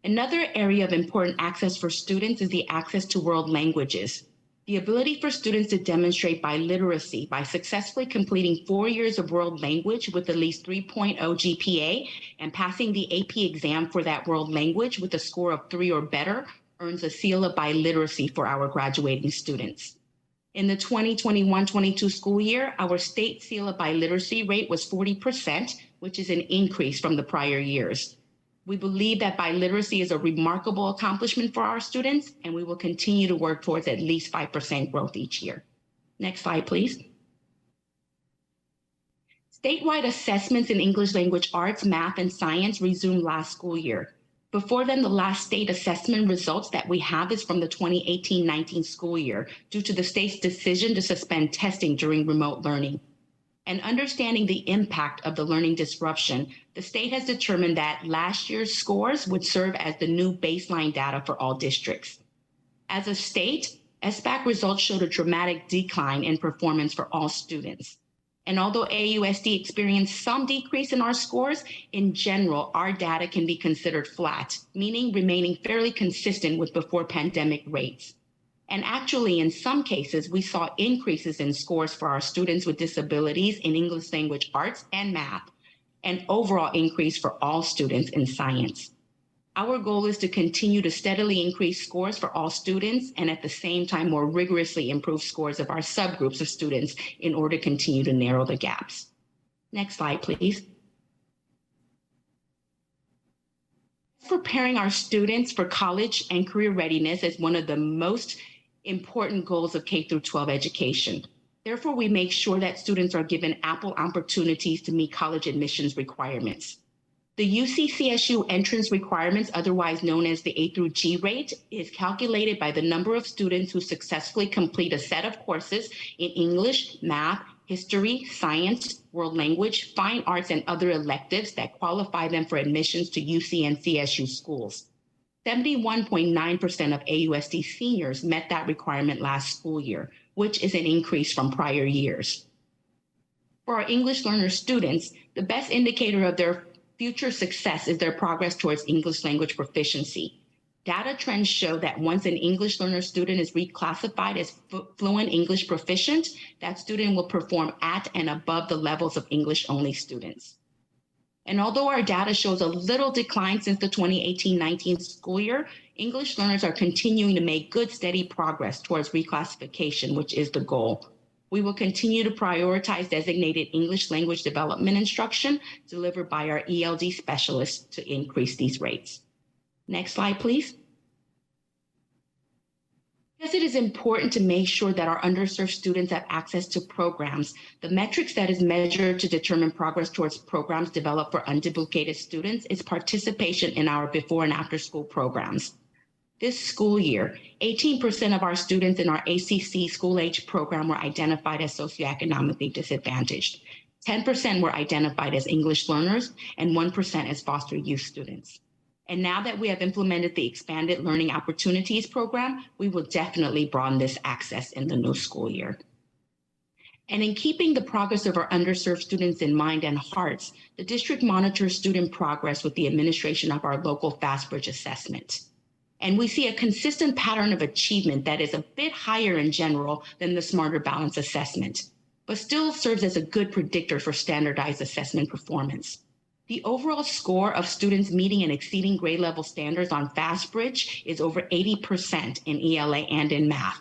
Another area of important access for students is the access to world languages. The ability for students to demonstrate biliteracy by successfully completing 4 years of world language with at least 3.0 GPA and passing the AP exam for that world language with a score of 3 or better earns a seal of biliteracy for our graduating students. In the 2021-22 school year, our state seal of biliteracy rate was 40%, which is an increase from the prior years. We believe that biliteracy is a remarkable accomplishment for our students, and we will continue to work towards at least 5% growth each year. Next slide, please. Statewide assessments in English language arts, math, and science resumed last school year. Before then, the last state assessment results that we have is from the 2018-19 school year due to the state's decision to suspend testing during remote learning. And understanding the impact of the learning disruption, the state has determined that last year's scores would serve as the new baseline data for all districts. As a state, SBAC results showed a dramatic decline in performance for all students. And although AUSD experienced some decrease in our scores, in general, our data can be considered flat, meaning remaining fairly consistent with before pandemic rates. And actually, in some cases, we saw increases in scores for our students with disabilities in English language arts and math, and overall increase for all students in science. Our goal is to continue to steadily increase scores for all students and at the same time more rigorously improve scores of our subgroups of students in order to continue to narrow the gaps. Next slide, please. Preparing our students for college and career readiness is one of the most important goals of K through 12 education. Therefore, we make sure that students are given ample opportunities to meet college admissions requirements. The UC-CSU entrance requirements, otherwise known as the A through G rate, is calculated by the number of students who successfully complete a set of courses in English, math, history, science, world language, fine arts, and other electives that qualify them for admissions to UC and CSU schools. 71.9% of AUSD seniors met that requirement last school year, which is an increase from prior years. For our English learner students, the best indicator of their future success is their progress towards English language proficiency. Data trends show that once an English learner student is reclassified as fluent English proficient, that student will perform at and above the levels of English-only students. And although our data shows a little decline since the 2018-19 school year, English learners are continuing to make good, steady progress towards reclassification, which is the goal. We will continue to prioritize designated English language development instruction delivered by our ELD specialists to increase these rates. Next slide, please. Because it is important to make sure that our underserved students have access to programs, the metrics that is measured to determine progress towards programs developed for unduplicated students is participation in our before and after school programs. This school year, 18% of our students in our ACC school age program were identified as socioeconomically disadvantaged. 10% were identified as English learners and 1% as foster youth students. And now that we have implemented the Expanded Learning Opportunities program, we will definitely broaden this access in the new school year. And in keeping the progress of our underserved students in mind and hearts, the district monitors student progress with the administration of our local FastBridge assessment. And we see a consistent pattern of achievement that is a bit higher in general than the Smarter Balance assessment, but still serves as a good predictor for standardized assessment performance. The overall score of students meeting and exceeding grade level standards on FastBridge is over 80% in ELA and in math.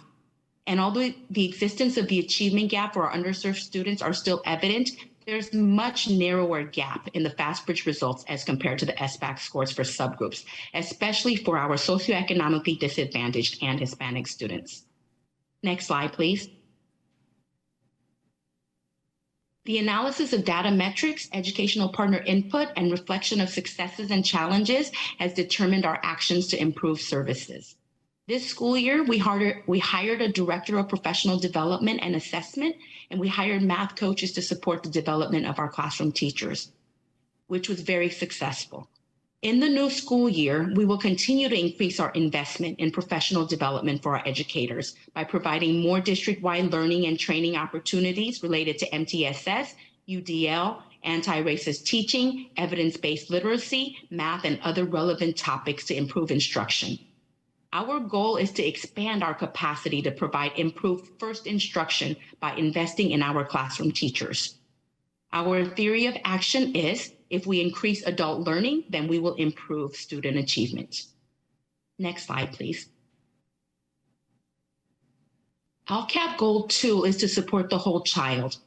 And although the existence of the achievement gap for our underserved students are still evident, there's much narrower gap in the FastBridge results as compared to the SBAC scores for subgroups, especially for our socioeconomically disadvantaged and Hispanic students. Next slide, please. The analysis of data metrics, educational partner input, and reflection of successes and challenges has determined our actions to improve services. This school year, we hired a director of professional development and assessment, and we hired math coaches to support the development of our classroom teachers, which was very successful. In the new school year, we will continue to increase our investment in professional development for our educators by providing more district-wide learning and training opportunities related to MTSS, UDL, anti-racist teaching, evidence-based literacy, math, and other relevant topics to improve instruction. Our goal is to expand our capacity to provide improved first instruction by investing in our classroom teachers. Our theory of action is, if we increase adult learning, then we will improve student achievement. Next slide, please. LCAP Goal 2 is to support the whole child.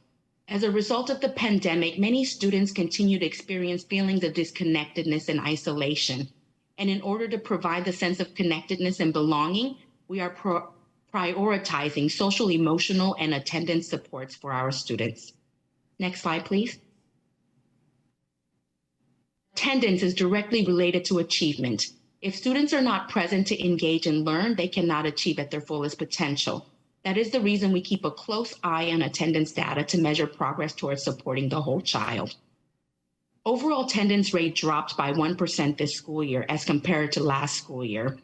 As a result of the pandemic, many students continue to experience feelings of disconnectedness and isolation. And in order to provide the sense of connectedness and belonging, we are prioritizing social, emotional, and attendance supports for our students. Next slide, please. Attendance is directly related to achievement. If students are not present to engage and learn, they cannot achieve at their fullest potential. That is the reason we keep a close eye on attendance data to measure progress towards supporting the whole child. Overall attendance rate dropped by 1% this school year as compared to last school year.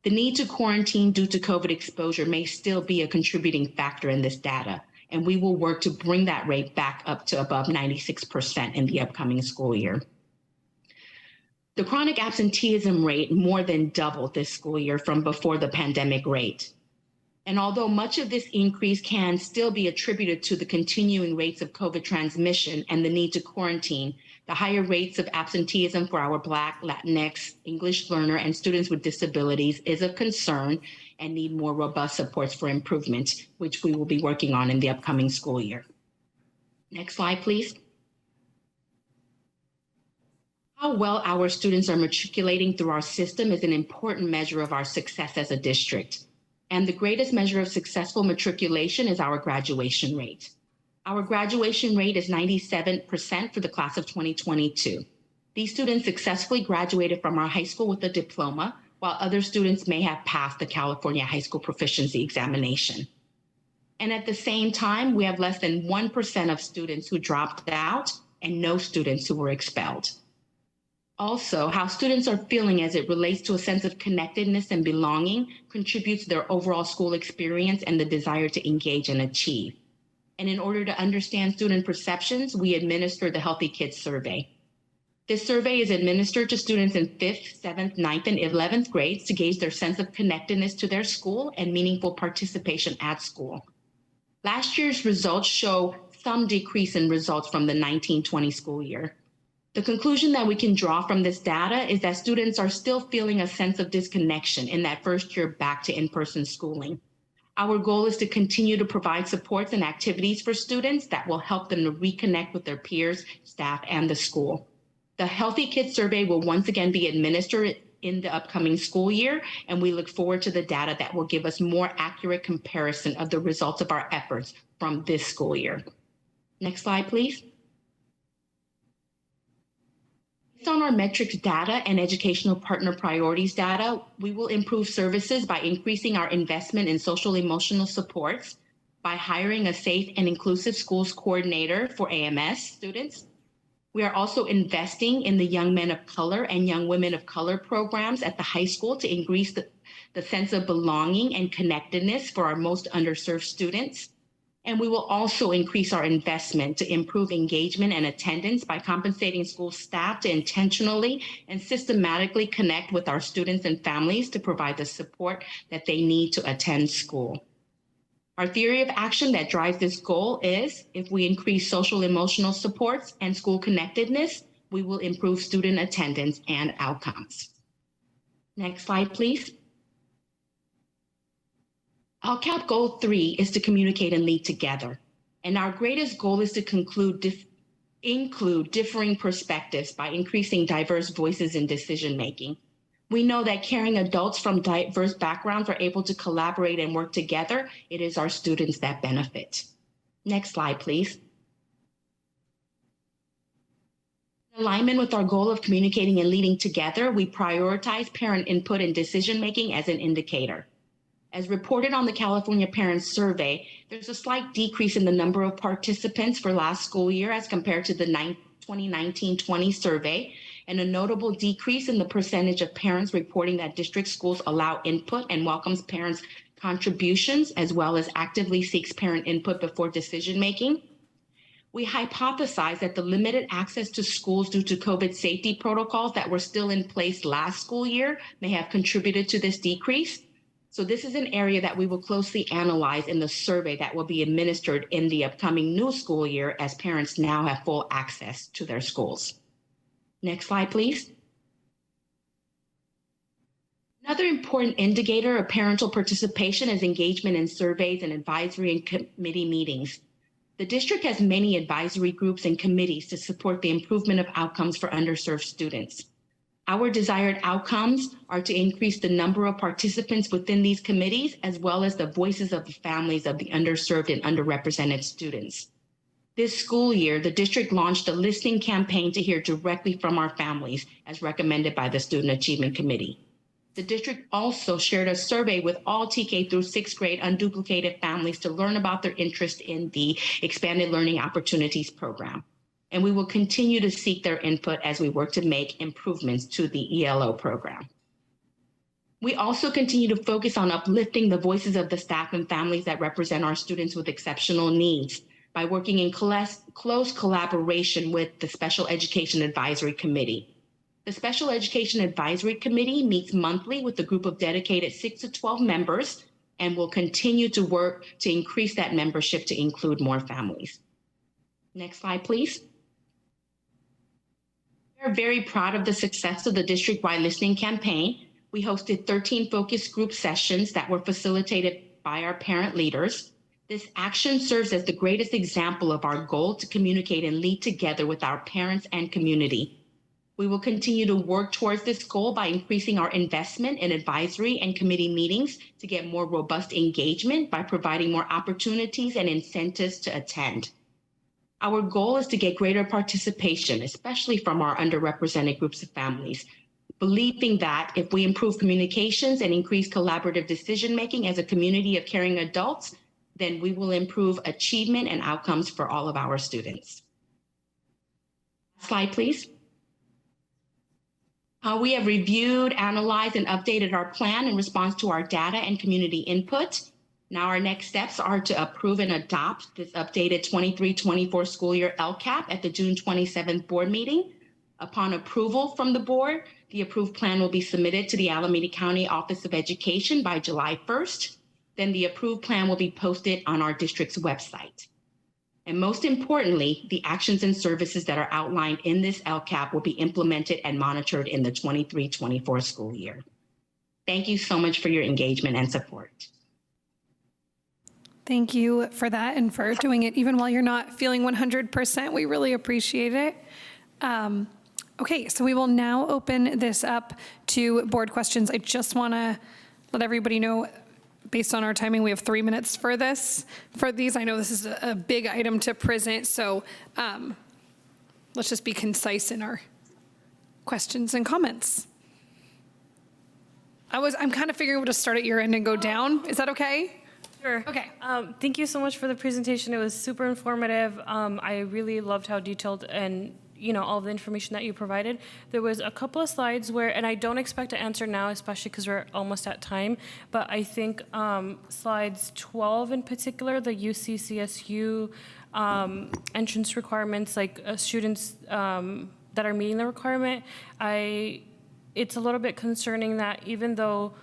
The need to quarantine due to COVID exposure may still be a contributing factor in this data, and we will work to bring that rate back up to above 96% in the upcoming school year. The chronic absenteeism rate more than doubled this school year from before the pandemic rate. And although much of this increase can still be attributed to the continuing rates of COVID transmission and the need to quarantine, the higher rates of absenteeism for our Black, Latinx, English learner, and students with disabilities is of concern and need more robust supports for improvement, which we will be working on in the upcoming school year. Next slide, please. How well our students are matriculating through our system is an important measure of our success as a district. And the greatest measure of successful matriculation is our graduation rate. Our graduation rate is 97% for the class of 2022. These students successfully graduated from our high school with a diploma, while other students may have passed the California High School Proficiency Examination. And at the same time, we have less than 1% of students who dropped out and no students who were expelled. Also, how students are feeling as it relates to a sense of connectedness and belonging contributes to their overall school experience and the desire to engage and achieve. And in order to understand student perceptions, we administer the Healthy Kids Survey. This survey is administered to students in 5th, 7th, 9th, and 11th grades to gauge their sense of connectedness to their school and meaningful participation at school. Last year's results show some decrease in results from the 19-20 school year. The conclusion that we can draw from this data is that students are still feeling a sense of disconnection in that first year back to in-person schooling. Our goal is to continue to provide supports and activities for students that will help them to reconnect with their peers, staff, and the school. The Healthy Kids Survey will once again be administered in the upcoming school year, and we look forward to the data that will give us more accurate comparison of the results of our efforts from this school year. Next slide, please. Based on our metrics data and educational partner priorities data, we will improve services by increasing our investment in social emotional supports, by hiring a safe and inclusive schools coordinator for AMS students. We are also investing in the young men of color and young women of color programs at the high school to increase the sense of belonging and connectedness for our most underserved students. And we will also increase our investment to improve engagement and attendance by compensating school staff to intentionally and systematically connect with our students and families to provide the support that they need to attend school. Our theory of action that drives this goal is if we increase social emotional supports and school connectedness, we will improve student attendance and outcomes. Next slide, please. LCAP Goal 3 is to communicate and lead together. And our greatest goal is to include differing perspectives by increasing diverse voices in decision-making. We know that caring adults from diverse backgrounds are able to collaborate and work together. It is our students that benefit. Next slide, please. In alignment with our goal of communicating and leading together, we prioritize parent input in decision-making as an indicator. As reported on the California Parents Survey, there's a slight decrease in the number of participants for last school year as compared to the 2019-20 survey, and a notable decrease in the percentage of parents reporting that district schools allow input and welcomes parents' contributions, as well as actively seeks parent input before decision-making. We hypothesize that the limited access to schools due to COVID safety protocols that were still in place last school year may have contributed to this decrease. So this is an area that we will closely analyze in the survey that will be administered in the upcoming new school year as parents now have full access to their schools. Next slide, please. Another important indicator of parental participation is engagement in surveys and advisory and committee meetings. The district has many advisory groups and committees to support the improvement of outcomes for underserved students. Our desired outcomes are to increase the number of participants within these committees, as well as the voices of the families of the underserved and underrepresented students. This school year, the district launched a listening campaign to hear directly from our families, as recommended by the Student Achievement Committee. The district also shared a survey with all TK through 6th grade unduplicated families to learn about their interest in the Expanded Learning Opportunities program. And we will continue to seek their input as we work to make improvements to the ELO program. We also continue to focus on uplifting the voices of the staff and families that represent our students with exceptional needs by working in close collaboration with the Special Education Advisory Committee. The Special Education Advisory Committee meets monthly with a group of dedicated 6 to 12 members and will continue to work to increase that membership to include more families. Next slide, please. We are very proud of the success of the district-wide listening campaign. We hosted 13 focus group sessions that were facilitated by our parent leaders. This action serves as the greatest example of our goal to communicate and lead together with our parents and community. We will continue to work towards this goal by increasing our investment in advisory and committee meetings to get more robust engagement by providing more opportunities and incentives to attend. Our goal is to get greater participation, especially from our underrepresented groups of families, believing that if we improve communications and increase collaborative decision-making as a community of caring adults, then we will improve achievement and outcomes for all of our students. Slide, please. We have reviewed, analyzed, and updated our plan in response to our data and community input. Now our next steps are to approve and adopt this updated 23-24 school year LCAP at the June 27th board meeting. Upon approval from the board, the approved plan will be submitted to the Alameda County Office of Education by July 1st. Then the approved plan will be posted on our district's website. And most importantly, the actions and services that are outlined in this LCAP will be implemented and monitored in the 23-24 school year. Thank you so much for your engagement and support. Thank you for that and for doing it even while you're not feeling 100%. We really appreciate it. Okay, so we will now open this up to board questions. I just want to let everybody know, based on our timing, we have 3 minutes for this. For these, I know this is a big item to present, so let's just be concise in our questions and comments. I'm kind of figuring we'll just start at your end and go down. Is that okay? Sure. Okay. Thank you so much for the presentation. It was super informative. I really loved how detailed and all the information that you provided. There was a couple of slides where, and I don't expect to answer now, especially because we're almost at time, but I think slides 12 in particular, the UC-CSU entrance requirements, like students that are meeting the requirement, it's a little bit concerning that even though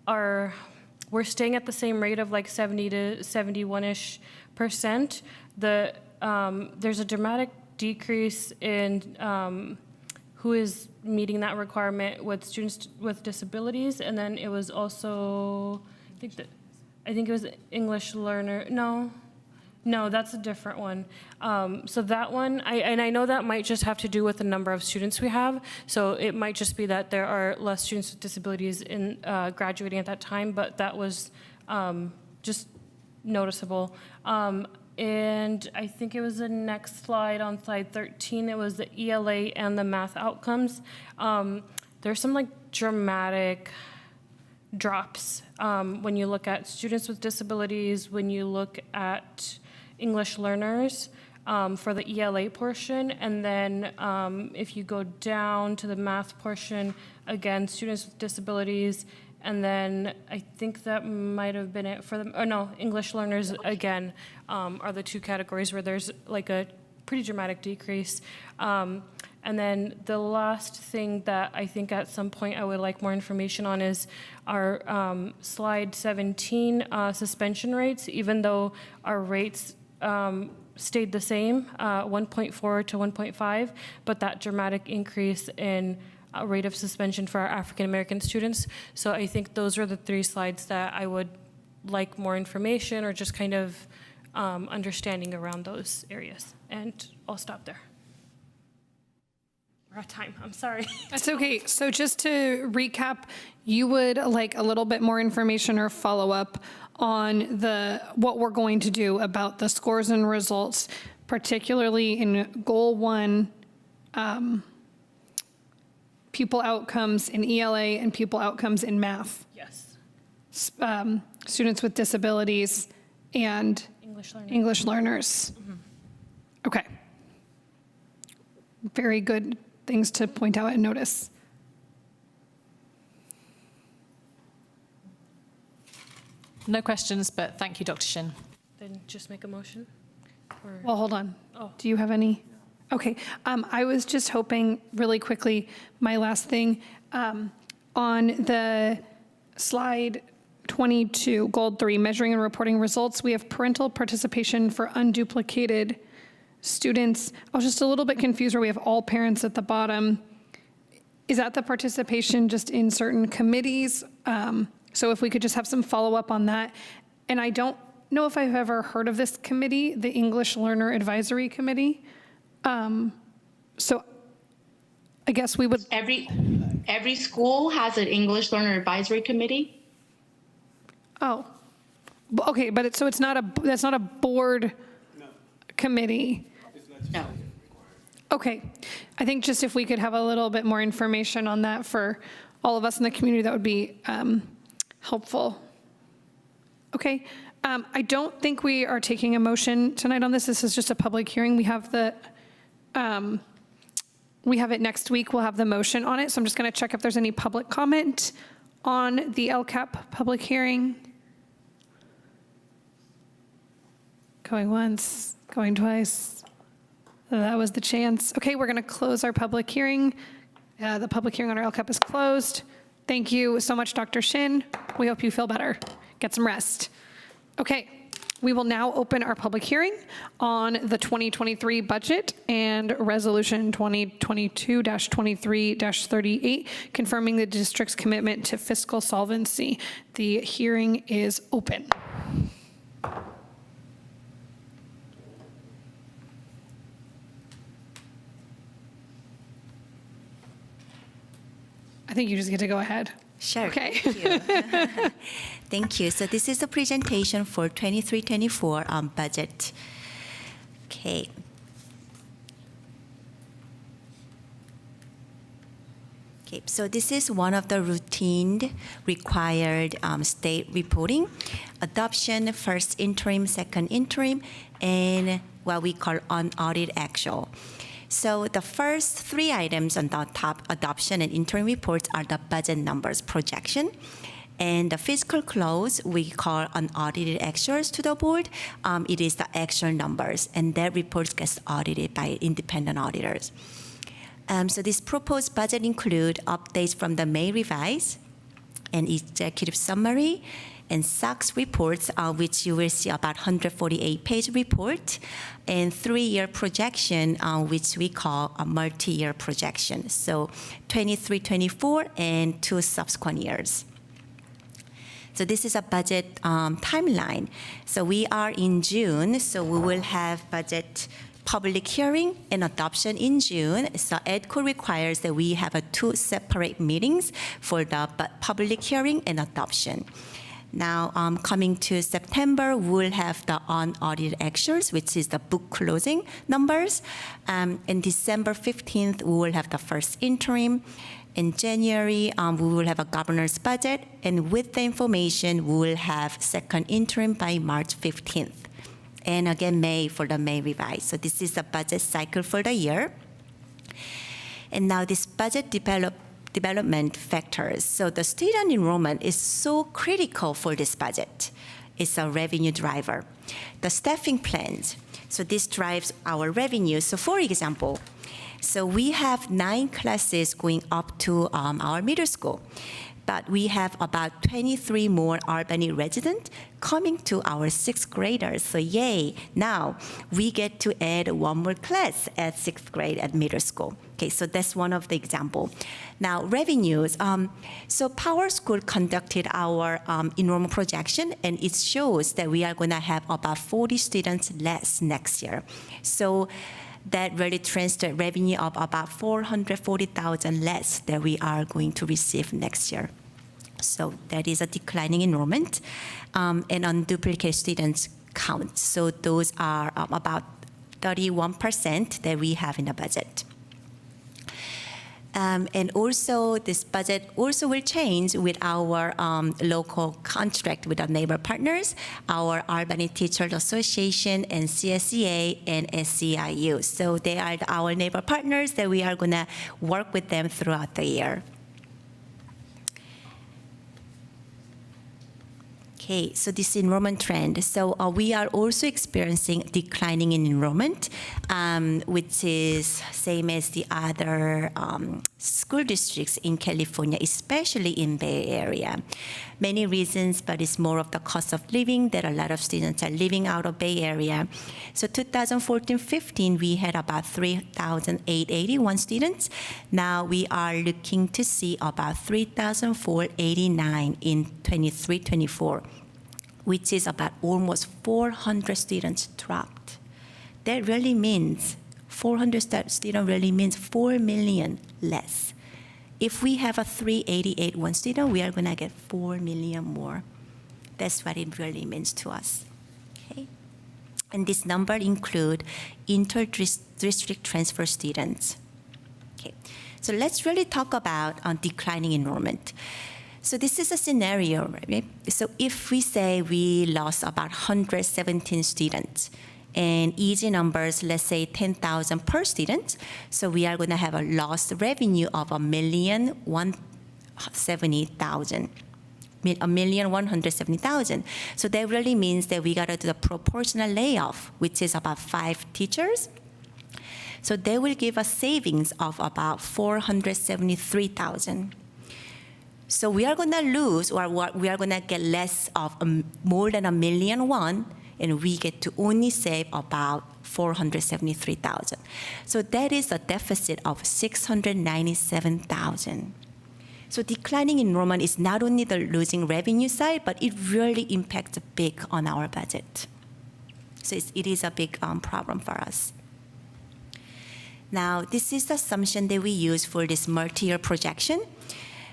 we're staying at the same rate of like 70 to 71-ish%, there's a dramatic decrease in who is meeting that requirement with students with disabilities, and then it was also I think it was English learner. No, that's a different one. So that one, I know that might just have to do with the number of students we have. So it might just be that there are less students with disabilities in graduating at that time, but that was just noticeable. And I think it was the next slide on slide 13. It was the ELA and the math outcomes. There's some dramatic drops when you look at students with disabilities, when you look at English learners for the ELA portion, and then if you go down to the math portion, again, students with disabilities, and then I think that might have been it for them. Oh no, English learners again are the two categories where there's a pretty dramatic decrease. And then the last thing that I think at some point I would like more information on is our slide 17 suspension rates. Even though our rates stayed the same, 1.4 to 1.5, but that dramatic increase in rate of suspension for our African American students. So I think those are the 3 slides that I would like more information or just kind of understanding around those areas. And I'll stop there. We're out of time. I'm sorry. That's okay. So just to recap, you would like a little bit more information or follow-up on what we're going to do about the scores and results, particularly in Goal 1, pupil outcomes in ELA and pupil outcomes in math. Yes. Students with disabilities and English learners. Okay. Very good things to point out and notice. No questions, but thank you, Dr. Shin. Then just make a motion? Or- Well, hold on. Oh. Do you have any? Okay. I was just hoping really quickly, my last thing, on the slide 22, goal 3, measuring and reporting results, we have parental participation for unduplicated students. I was just a little bit confused where we have all parents at the bottom. Is that the participation just in certain committees? So if we could just have some follow-up on that. And I don't know if I've ever heard of this committee, the English Learner Advisory Committee. So I guess we would. Every school has an English Learner Advisory Committee. Oh, okay, but that's not a board committee. No. Okay, I think just if we could have a little bit more information on that for all of us in the community, that would be helpful. Okay, I don't think we are taking a motion tonight on this. This is just a public hearing. We have it next week. We'll have the motion on it. So I'm just going to check if there's any public comment on the LCAP public hearing. Going once, going twice. That was the chance. Okay, we're going to close our public hearing. The public hearing on our LCAP is closed. Thank you so much, Dr. Shin. We hope you feel better. Get some rest. Okay, we will now open our public hearing on the 2023 budget and Resolution 2022-23-38, confirming the district's commitment to fiscal solvency. The hearing is open. I think you just get to go ahead. Sure. Okay. Thank you. Thank you. So this is the presentation for 23-24 budget. Okay. Okay, so this is one of the routine required state reporting: adoption, first interim, second interim, and what we call unaudited actual. So the first three items on the top, adoption and interim reports, are the budget numbers projection. And the fiscal close, we call unaudited actuals to the board. It is the actual numbers, and that report gets audited by independent auditors. So this proposed budget include updates from the May revise, and executive summary, and SOX reports, which you will see about 148-page report, and 3-year projection, which we call a multi-year projection. So 23-24 and 2 subsequent years. So this is a budget timeline. So we are in June, so we will have budget public hearing and adoption in June. So EDCO requires that we have 2 separate meetings for the public hearing and adoption. Now, coming to September, we'll have the unaudited actuals, which is the book closing numbers. In December 15th, we will have the first interim. In January, we will have a governor's budget. And with the information, we will have second interim by March 15th. And again, May for the May revise. So this is the budget cycle for the year. And now this budget development factors. So the student enrollment is so critical for this budget. It's a revenue driver. The staffing plans. So this drives our revenue. So for example, so we have 9 classes going up to our middle school. but we have about 23 more Albany residents coming to our sixth graders. So yay, now we get to add one more class at sixth grade at middle school. Okay, so that's one of the example. Now revenues. So Power School conducted our enrollment projection, and it shows that we are going to have about 40 students less next year. So that really translates revenue of about $440,000 less that we are going to receive next year. So that is a declining enrollment and unduplicate students count. So those are about 31% that we have in the budget. And also, this budget also will change with our local contract with our neighbor partners, our Albany Teachers Association, and CSEA and SCIU. So they are our neighbor partners that we are going to work with them throughout the year. Okay, so this enrollment trend. So we are also experiencing declining in enrollment, which is same as the other school districts in California, especially in Bay Area. Many reasons, but it's more of the cost of living that a lot of students are living out of Bay Area. So 2014-15, we had about 3,881 students. Now we are looking to see about 3,489 in 23-24. Which is about almost 400 students dropped. That really means 400 students really means 4 million less. If we have a 388 one student, we are going to get 4 million more. That's what it really means to us. Okay? And this number include inter-district transfer students. Okay. So let's really talk about declining enrollment. So this is a scenario, right? So if we say we lost about 117 students, and easy numbers, let's say 10,000 per student, so we are going to have a lost revenue of $1,170,000. So that really means that we got to do the proportional layoff, which is about 5 teachers. So they will give us savings of about $473,000. So we are going to lose, or we are going to get less of more than $1.1 million, and we get to only save about $473,000. So that is a deficit of $697,000. So declining enrollment is not only the losing revenue side, but it really impacts big on our budget. So it is a big problem for us. Now, this is the assumption that we use for this multi-year projection.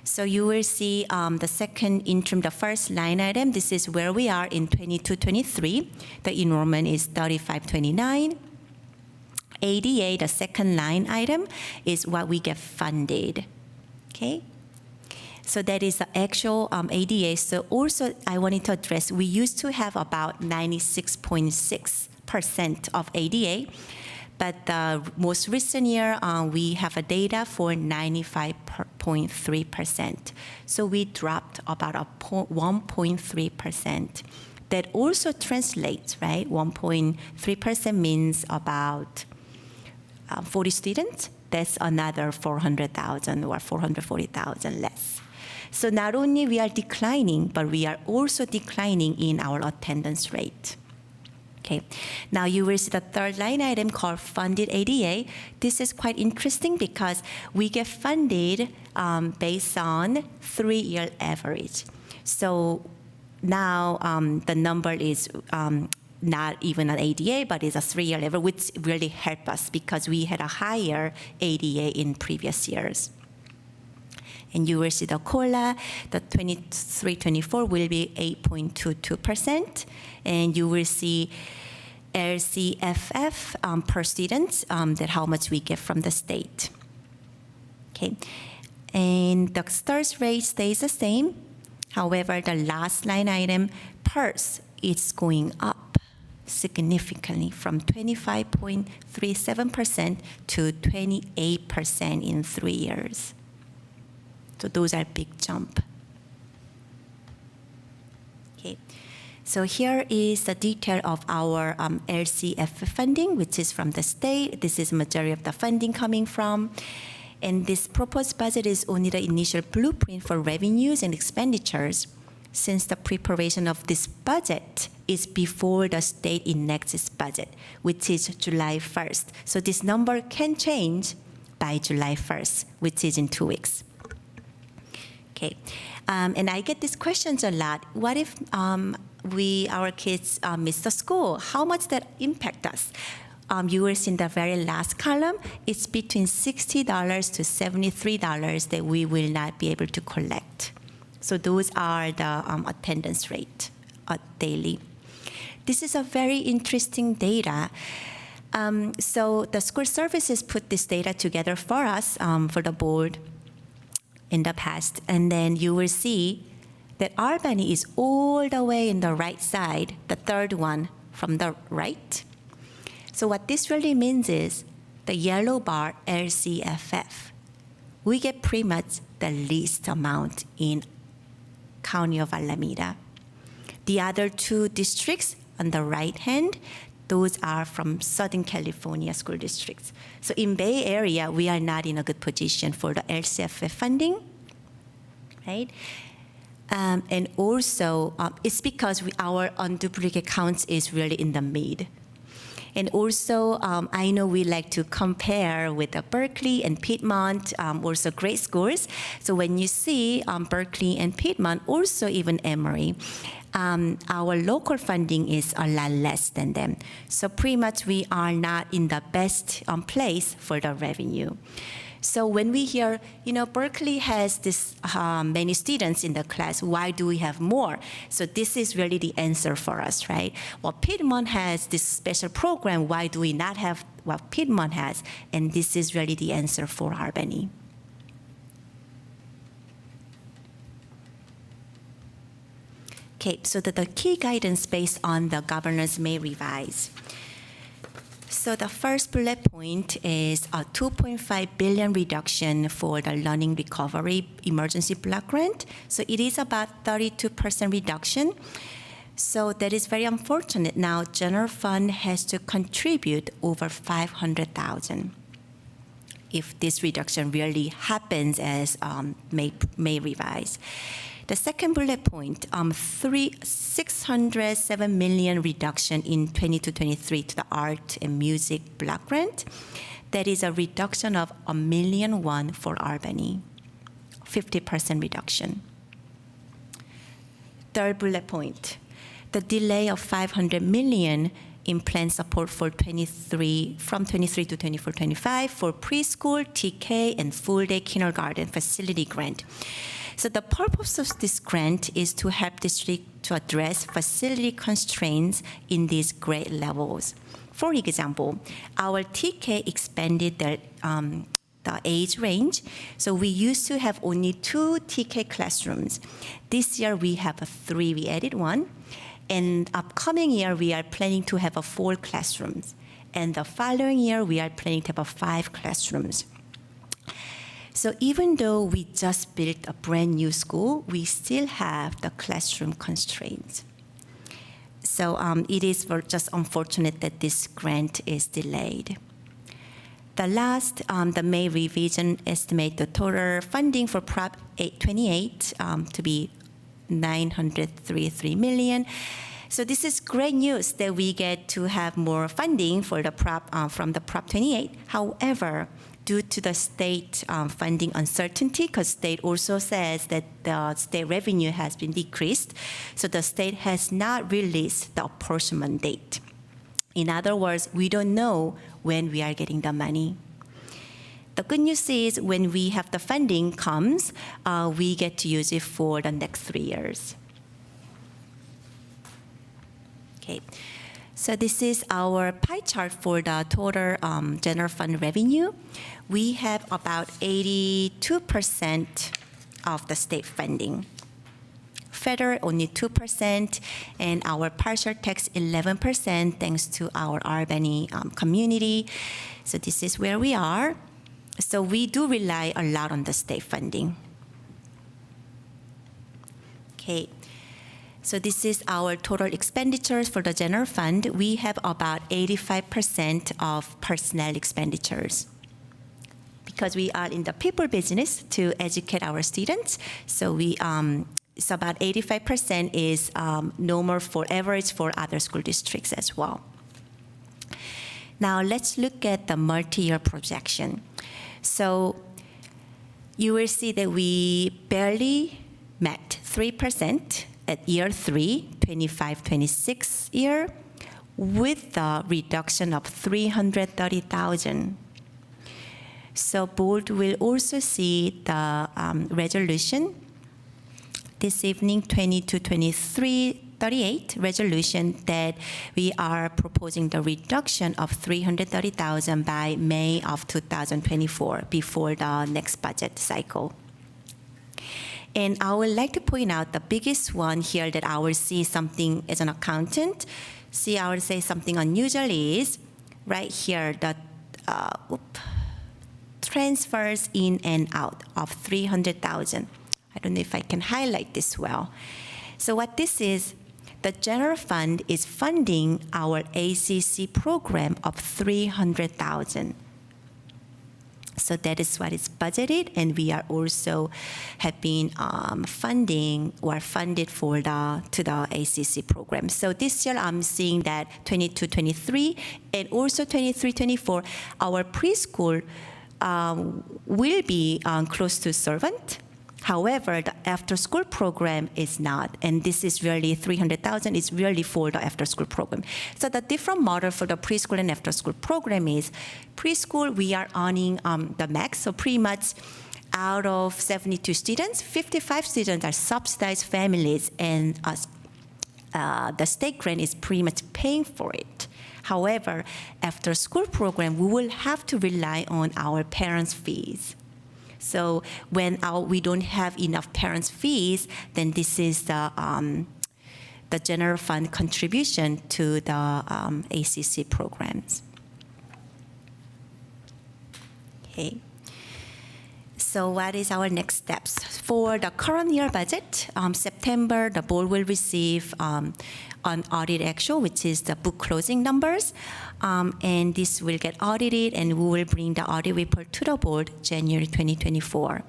So you will see the second interim, the first line item. This is where we are in 22-23. The enrollment is 3529. ADA, the second line item, is what we get funded. Okay? So that is the actual ADA. So also I wanted to address, we used to have about 96.6% of ADA. But the most recent year, we have a data for 95.3%. So we dropped about 1.3%. That also translates, right? 1.3% means about 40 students. That's another 400,000 or 440,000 less. So not only we are declining, but we are also declining in our attendance rate. Okay. Now you will see the third line item called funded ADA. This is quite interesting because we get funded based on 3-year average. So now the number is not even an ADA, but it's a 3-year level, which really helped us because we had a higher ADA in previous years. And you will see the COLA, the 23-24 will be 8.22%. And you will see LCFF per student, that how much we get from the state. Okay. And the STARS rate stays the same. However, the last line item, PERS, is going up significantly from 25.37% to 28% in 3 years. So those are big jump. Okay, so here is the detail of our LCF funding, which is from the state. This is majority of the funding coming from. And this proposed budget is only the initial blueprint for revenues and expenditures, since the preparation of this budget is before the state enacts its budget, which is July 1st. So this number can change by July 1st, which is in 2 weeks. Okay, and I get these questions a lot. What if our kids miss the school? How much that impact us? You will see in the very last column, it's between $60 to $73 that we will not be able to collect. So those are the attendance rate daily. This is a very interesting data. So the school services put this data together for us, for the board in the past. And then you will see that Albany is all the way in the right side, the third one from the right. So what this really means is the yellow bar, LCFF, we get pretty much the least amount in County of Alameda. The other two districts on the right hand, those are from Southern California school districts. So in Bay Area, we are not in a good position for the LCFF funding, right? And also, it's because our unduplicate counts is really in the mid. And also, I know we like to compare with Berkeley and Piedmont, also great schools. So when you see Berkeley and Piedmont, also even Emory, our local funding is a lot less than them. So pretty much we are not in the best place for the revenue. So when we hear, Berkeley has this many students in the class, why do we have more? So this is really the answer for us, right? Well, Piedmont has this special program, why do we not have what Piedmont has? And this is really the answer for Albany. Okay, so the key guidance based on the governors may revise. So the first bullet point is a $2.5 billion reduction for the Learning Recovery Emergency Block Grant. So it is about 32% reduction. So that is very unfortunate. Now, general fund has to contribute over $500,000 if this reduction really happens as may revise. The second bullet point, $607 million reduction in 22-23 to the art and music block grant. That is a reduction of $1.1 million for Albany, 50% reduction. Third bullet point, the delay of $500 million in plan support for from 23 to 24-25 for preschool, TK, and full-day kindergarten facility grant. So the purpose of this grant is to help districts to address facility constraints in these grade levels. For example, our TK expanded the age range. So we used to have only 2 TK classrooms. This year we have 3, we added 1. And upcoming year we are planning to have 4 classrooms. And the following year we are planning to have 5 classrooms. So even though we just built a brand new school, we still have the classroom constraints. So it is just unfortunate that this grant is delayed. The last, the May revision estimate the total funding for Prop 828 to be $933 million. So this is great news that we get to have more funding for the Prop from the Prop 28. However, due to the state funding uncertainty, because state also says that the state revenue has been decreased, so the state has not released the apportionment date. In other words, we don't know when we are getting the money. The good news is when we have the funding comes, we get to use it for the next 3 years. Okay. So this is our pie chart for the total general fund revenue. We have about 82% of the state funding. Federal only 2%, and our partial tax 11% thanks to our Albany community. So this is where we are. So we do rely a lot on the state funding. Okay. So this is our total expenditures for the general fund. We have about 85% of personnel expenditures because we are in the people business to educate our students. So we, it's about 85% is normal for average for other school districts as well. Now let's look at the multi-year projection. So you will see that we barely met 3% at year 3, 25-26 year, with the reduction of 330,000. So board will also see the resolution this evening, 22-23-38 resolution, that we are proposing the reduction of 330,000 by May of 2024 before the next budget cycle. And I would like to point out the biggest one here that I will see something as an accountant. See, I would say something unusual is right here, the transfers in and out of 300,000. I don't know if I can highlight this well. So what this is, the general fund is funding our ACC program of 300,000. So that is what is budgeted, and we are also have been funding or funded for to the ACC program. So this year I'm seeing that 22-23 and also 23-24, our preschool will be close to servant. However, the after-school program is not, and this is really 300,000 is really for the after-school program. So the different model for the preschool and after-school program is preschool, we are earning the max, so pretty much out of 72 students, 55 students are subsidized families, and the state grant is pretty much paying for it. However, after-school program, we will have to rely on our parents' fees. So when we don't have enough parents' fees, then this is the general fund contribution to the ACC programs. Okay. So what is our next steps? For the current year budget, September, the board will receive an audit actual, which is the book closing numbers. And this will get audited, and we will bring the audit report to the board January 2024.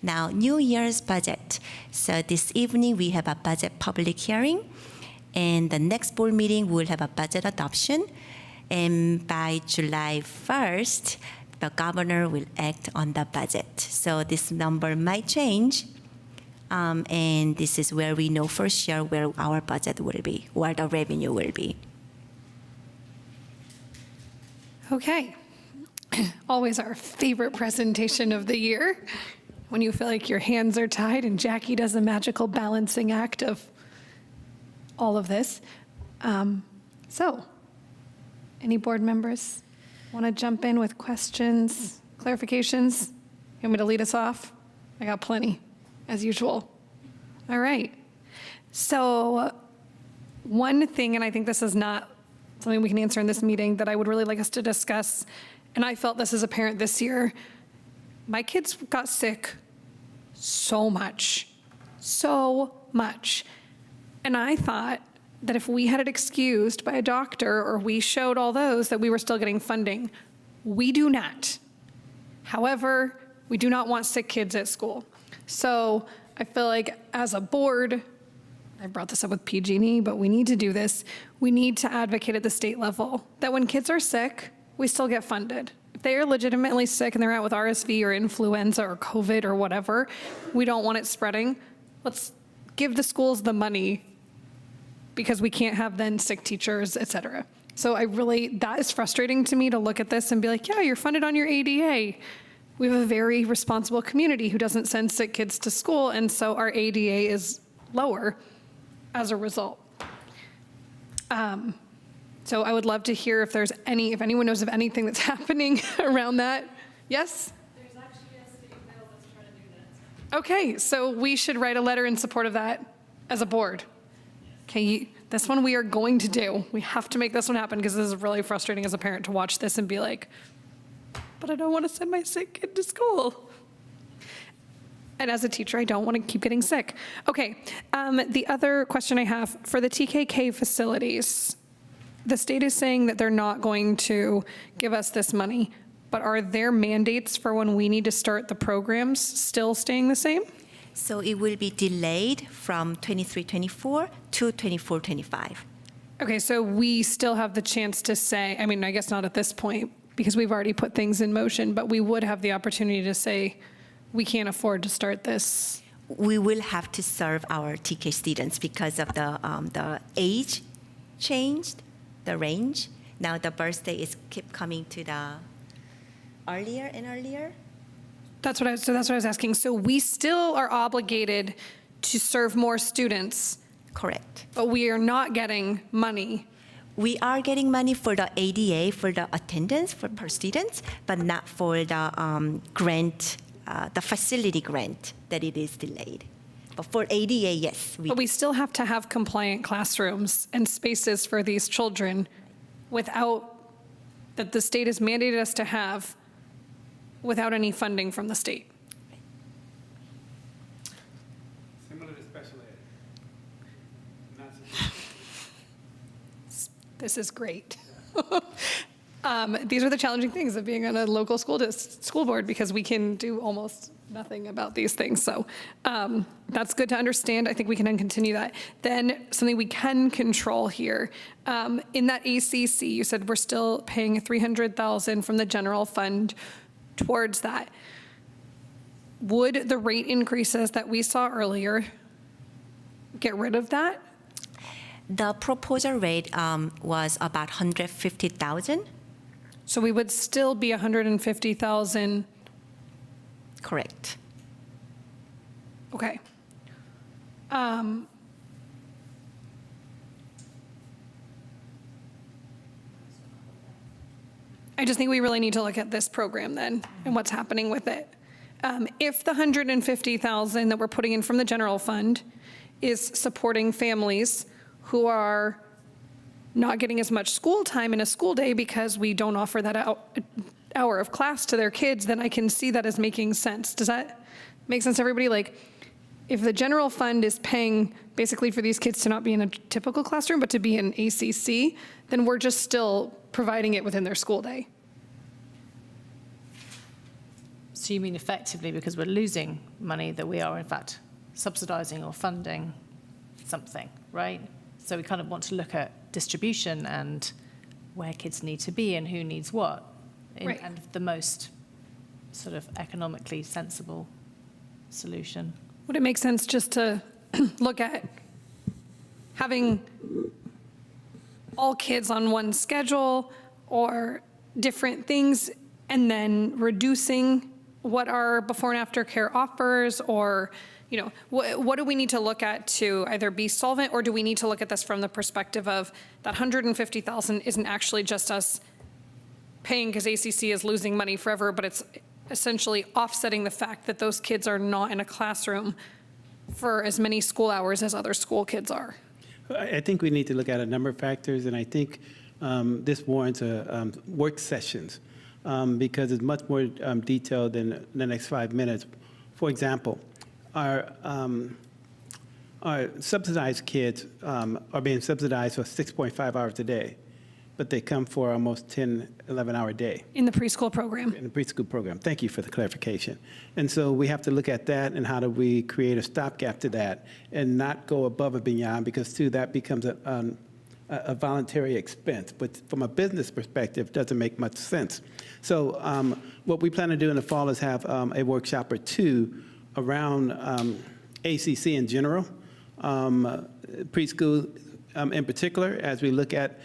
Now, New Year's budget. So this evening, we have a budget public hearing. And the next board meeting, we will have a budget adoption. And by July 1st, the governor will act on the budget. So this number might change. And this is where we know for sure where our budget will be, where the revenue will be. Okay. Always our favorite presentation of the year, when you feel like your hands are tied and Jackie does a magical balancing act of all of this. So, any board members want to jump in with questions, clarifications? You want me to lead us off? I got plenty, as usual. All right. So, one thing, and I think this is not something we can answer in this meeting, that I would really like us to discuss, and I felt this as a parent this year. My kids got sick so much. And I thought that if we had it excused by a doctor or we showed all those, that we were still getting funding. We do not. However, we do not want sick kids at school. So I feel like as a board, I brought this up with PG&E, but we need to do this. We need to advocate at the state level that when kids are sick, we still get funded. If they are legitimately sick and they're out with RSV or influenza or COVID or whatever, we don't want it spreading. Let's give the schools the money, because we can't have then sick teachers, et cetera. So that is frustrating to me to look at this and be like, yeah, you're funded on your ADA. We have a very responsible community who doesn't send sick kids to school, and so our ADA is lower as a result. So I would love to hear if anyone knows of anything that's happening around that. Yes? There's actually a state bill that's trying to do that. Okay, so we should write a letter in support of that as a board. Okay, this one we are going to do. We have to make this one happen, because this is really frustrating as a parent to watch this and be like, but I don't want to send my sick kid to school. And as a teacher, I don't want to keep getting sick. Okay, the other question I have for the TKK facilities, the state is saying that they're not going to give us this money. but are their mandates for when we need to start the programs still staying the same? So it will be delayed from 23-24 to 24-25. Okay, so we still have the chance to say, I mean, I guess not at this point, because we've already put things in motion, but we would have the opportunity to say, we can't afford to start this. We will have to serve our TK students because of the age changed, the range. Now the birthday is keep coming to the earlier and earlier. That's what I was asking. So we still are obligated to serve more students, Correct. but we are not getting money. We are getting money for the ADA, for the attendance for per students, but not for the grant, the facility grant that it is delayed. But for ADA, yes. But we still have to have compliant classrooms and spaces for these children without, that the state has mandated us to have, without any funding from the state. Similar to special ed. This is great. These are the challenging things of being on a local school board, because we can do almost nothing about these things. So that's good to understand. I think we can continue that. Then something we can control here. In that ACC, you said we're still paying $300,000 from the general fund towards that. Would the rate increases that we saw earlier get rid of that? The proposal rate was about 150,000. So we would still be 150,000. Correct. Okay. I just think we really need to look at this program then and what's happening with it. If the 150,000 that we're putting in from the general fund is supporting families who are not getting as much school time in a school day because we don't offer that hour of class to their kids, then I can see that as making sense. Does that make sense to everybody? Like, if the general fund is paying basically for these kids to not be in a typical classroom, but to be in ACC, then we're just still providing it within their school day. So you mean effectively because we're losing money that we are in fact subsidizing or funding something, right? So we kind of want to look at distribution and where kids need to be and who needs what, Right. and the most sort of economically sensible solution. Would it make sense just to look at having all kids on one schedule or different things, and then reducing what our before and after care offers? Or, you know, what do we need to look at to either be solvent, or do we need to look at this from the perspective of that 150,000 isn't actually just us paying because ACC is losing money forever, but it's essentially offsetting the fact that those kids are not in a classroom for as many school hours as other school kids are? I think we need to look at a number of factors, and I think this warrants work sessions because it's much more detailed than the next 5 minutes. For example, our subsidized kids are being subsidized for 6.5 hours a day, but they come for almost 10, 11-hour day. In the preschool program. In the preschool program. Thank you for the clarification. And so we have to look at that and how do we create a stopgap to that and not go above and beyond, because too, that becomes a voluntary expense, but from a business perspective, doesn't make much sense. So what we plan to do in the fall is have a workshop or two around ACC in general, preschool in particular, as we look at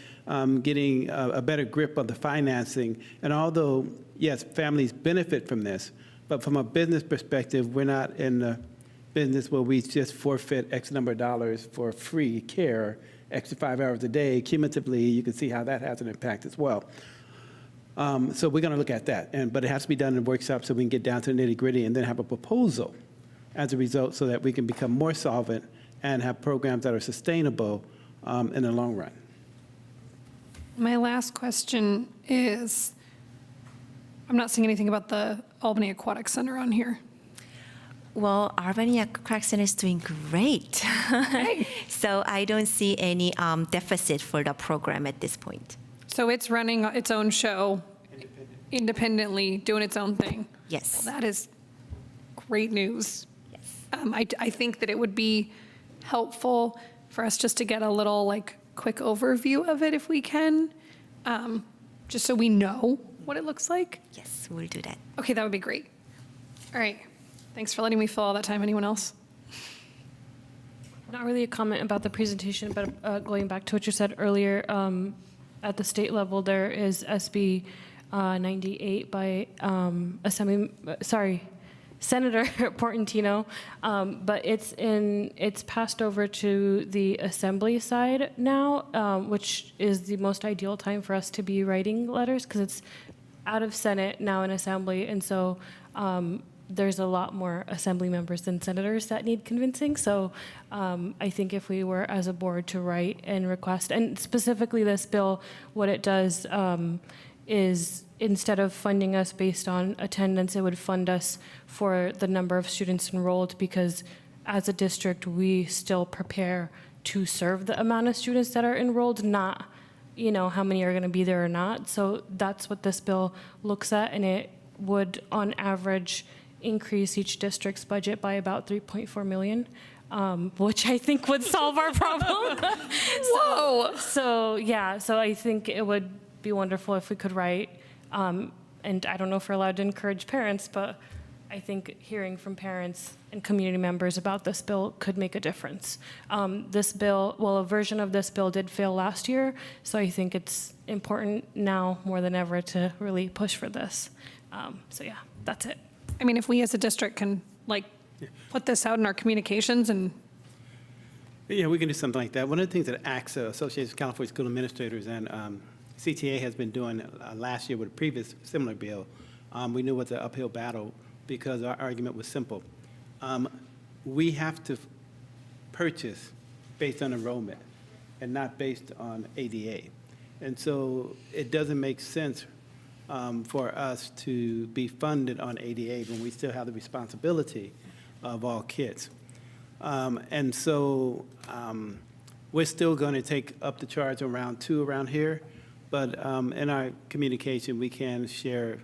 getting a better grip of the financing. And although, yes, families benefit from this, but from a business perspective, we're not in the business where we just forfeit X number of dollars for free care, extra 5 hours a day. Cumulatively, you can see how that has an impact as well. So we're going to look at that, but it has to be done in a workshop so we can get down to the nitty-gritty and then have a proposal as a result so that we can become more solvent and have programs that are sustainable in the long run. My last question is, I'm not seeing anything about the Albany Aquatic Center on here. Well, Albany Aquatic Center is doing great. So I don't see any deficit for the program at this point. So it's running its own show independently doing its own thing. Yes. That is great news. Yes. I think that it would be helpful for us just to get a little like quick overview of it if we can, just so we know what it looks like. Yes, we'll do that. Okay, that would be great. All right. Thanks for letting me fill all that time. Anyone else? Not really a comment about the presentation, but going back to what you said earlier, at the state level, there is SB 98 by Senator Portantino, but it's passed over to the assembly side now, which is the most ideal time for us to be writing letters because it's out of Senate now in assembly, and so there's a lot more assembly members than senators that need convincing. So I think if we were as a board to write and request, and specifically this bill, what it does is instead of funding us based on attendance, it would fund us for the number of students enrolled, because as a district, we still prepare to serve the amount of students that are enrolled, not, you know, how many are going to be there or not. So that's what this bill looks at, and it would, on average, increase each district's budget by about 3.4 million, which I think would solve our problem. Whoa! So I think it would be wonderful if we could write, and I don't know if we're allowed to encourage parents, but I think hearing from parents and community members about this bill could make a difference. This bill, well, a version of this bill did fail last year, so I think it's important now more than ever to really push for this. So yeah, that's it. I mean, if we as a district can like put this out in our communications and. Yeah, we can do something like that. One of the things that AXA, Association of California School Administrators, and CTA has been doing last year with a previous similar bill, we knew it was an uphill battle because our argument was simple. We have to purchase based on enrollment and not based on ADA. And so it doesn't make sense for us to be funded on ADA when we still have the responsibility of all kids. And so we're still going to take up the charge around 2 around here, but in our communication, we can share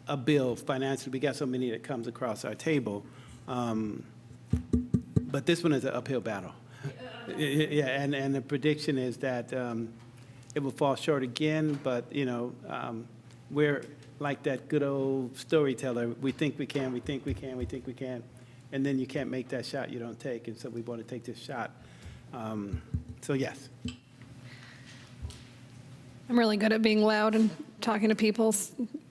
a bill financially. We got so many that comes across our table, but this one is an uphill battle. Yeah, and the prediction is that it will fall short again, but, you know, we're like that good old storyteller. We think we can, we think we can, we think we can, and then you can't make that shot you don't take, and so we want to take this shot. So yes. I'm really good at being loud and talking to people,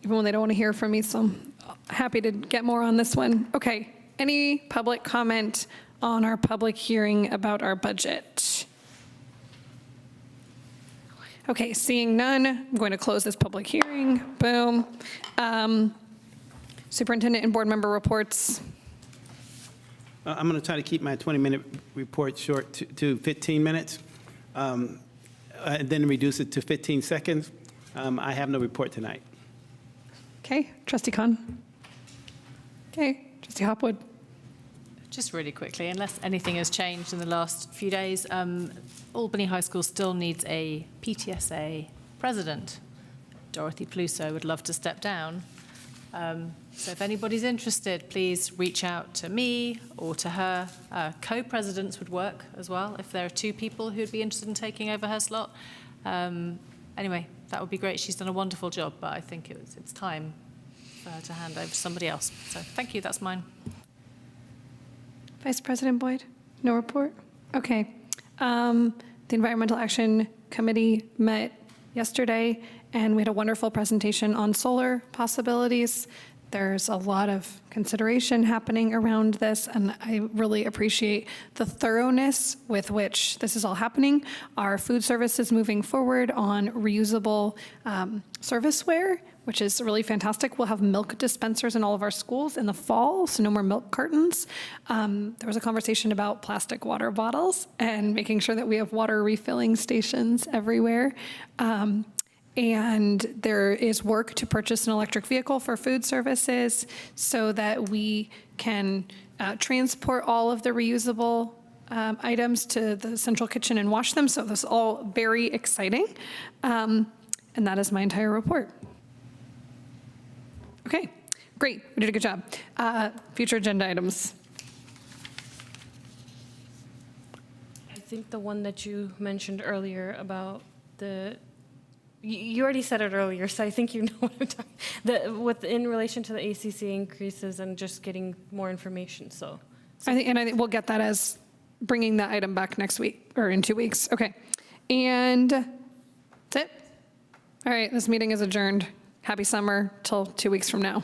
even when they don't want to hear from me, so I'm happy to get more on this one. Okay, any public comment on our public hearing about our budget? Okay, seeing none, I'm going to close this public hearing. Boom. Superintendent and board member reports. I'm going to try to keep my 20-minute report short to 15 minutes, and then reduce it to 15 seconds. I have no report tonight. Okay, Trustee Khan. Okay, Trustee Hopwood. Just really quickly, unless anything has changed in the last few days, Albany High School still needs a PTSA president. Dorothy Peluso would love to step down. So if anybody's interested, please reach out to me or to her. Co-presidents would work as well if there are 2 people who would be interested in taking over her slot. Anyway, that would be great. She's done a wonderful job, but I think it's time for her to hand over to somebody else. So thank you, that's mine. Vice President Boyd, no report? Okay. The Environmental Action Committee met yesterday, and we had a wonderful presentation on solar possibilities. There's a lot of consideration happening around this, and I really appreciate the thoroughness with which this is all happening. Our food service is moving forward on reusable serviceware, which is really fantastic. We'll have milk dispensers in all of our schools in the fall, so no more milk cartons. There was a conversation about plastic water bottles and making sure that we have water refilling stations everywhere. And there is work to purchase an electric vehicle for food services so that we can transport all of the reusable items to the central kitchen and wash them. So this is all very exciting. And that is my entire report. Okay, great. We did a good job. Future agenda items. I think the one that you mentioned earlier about you already said it earlier, so I think you know what I'm talking, in relation to the ACC increases and just getting more information, so. I think we'll get that as bringing that item back next week, or in 2 weeks. Okay. And that's it. All right, this meeting is adjourned. Happy summer till 2 weeks from now.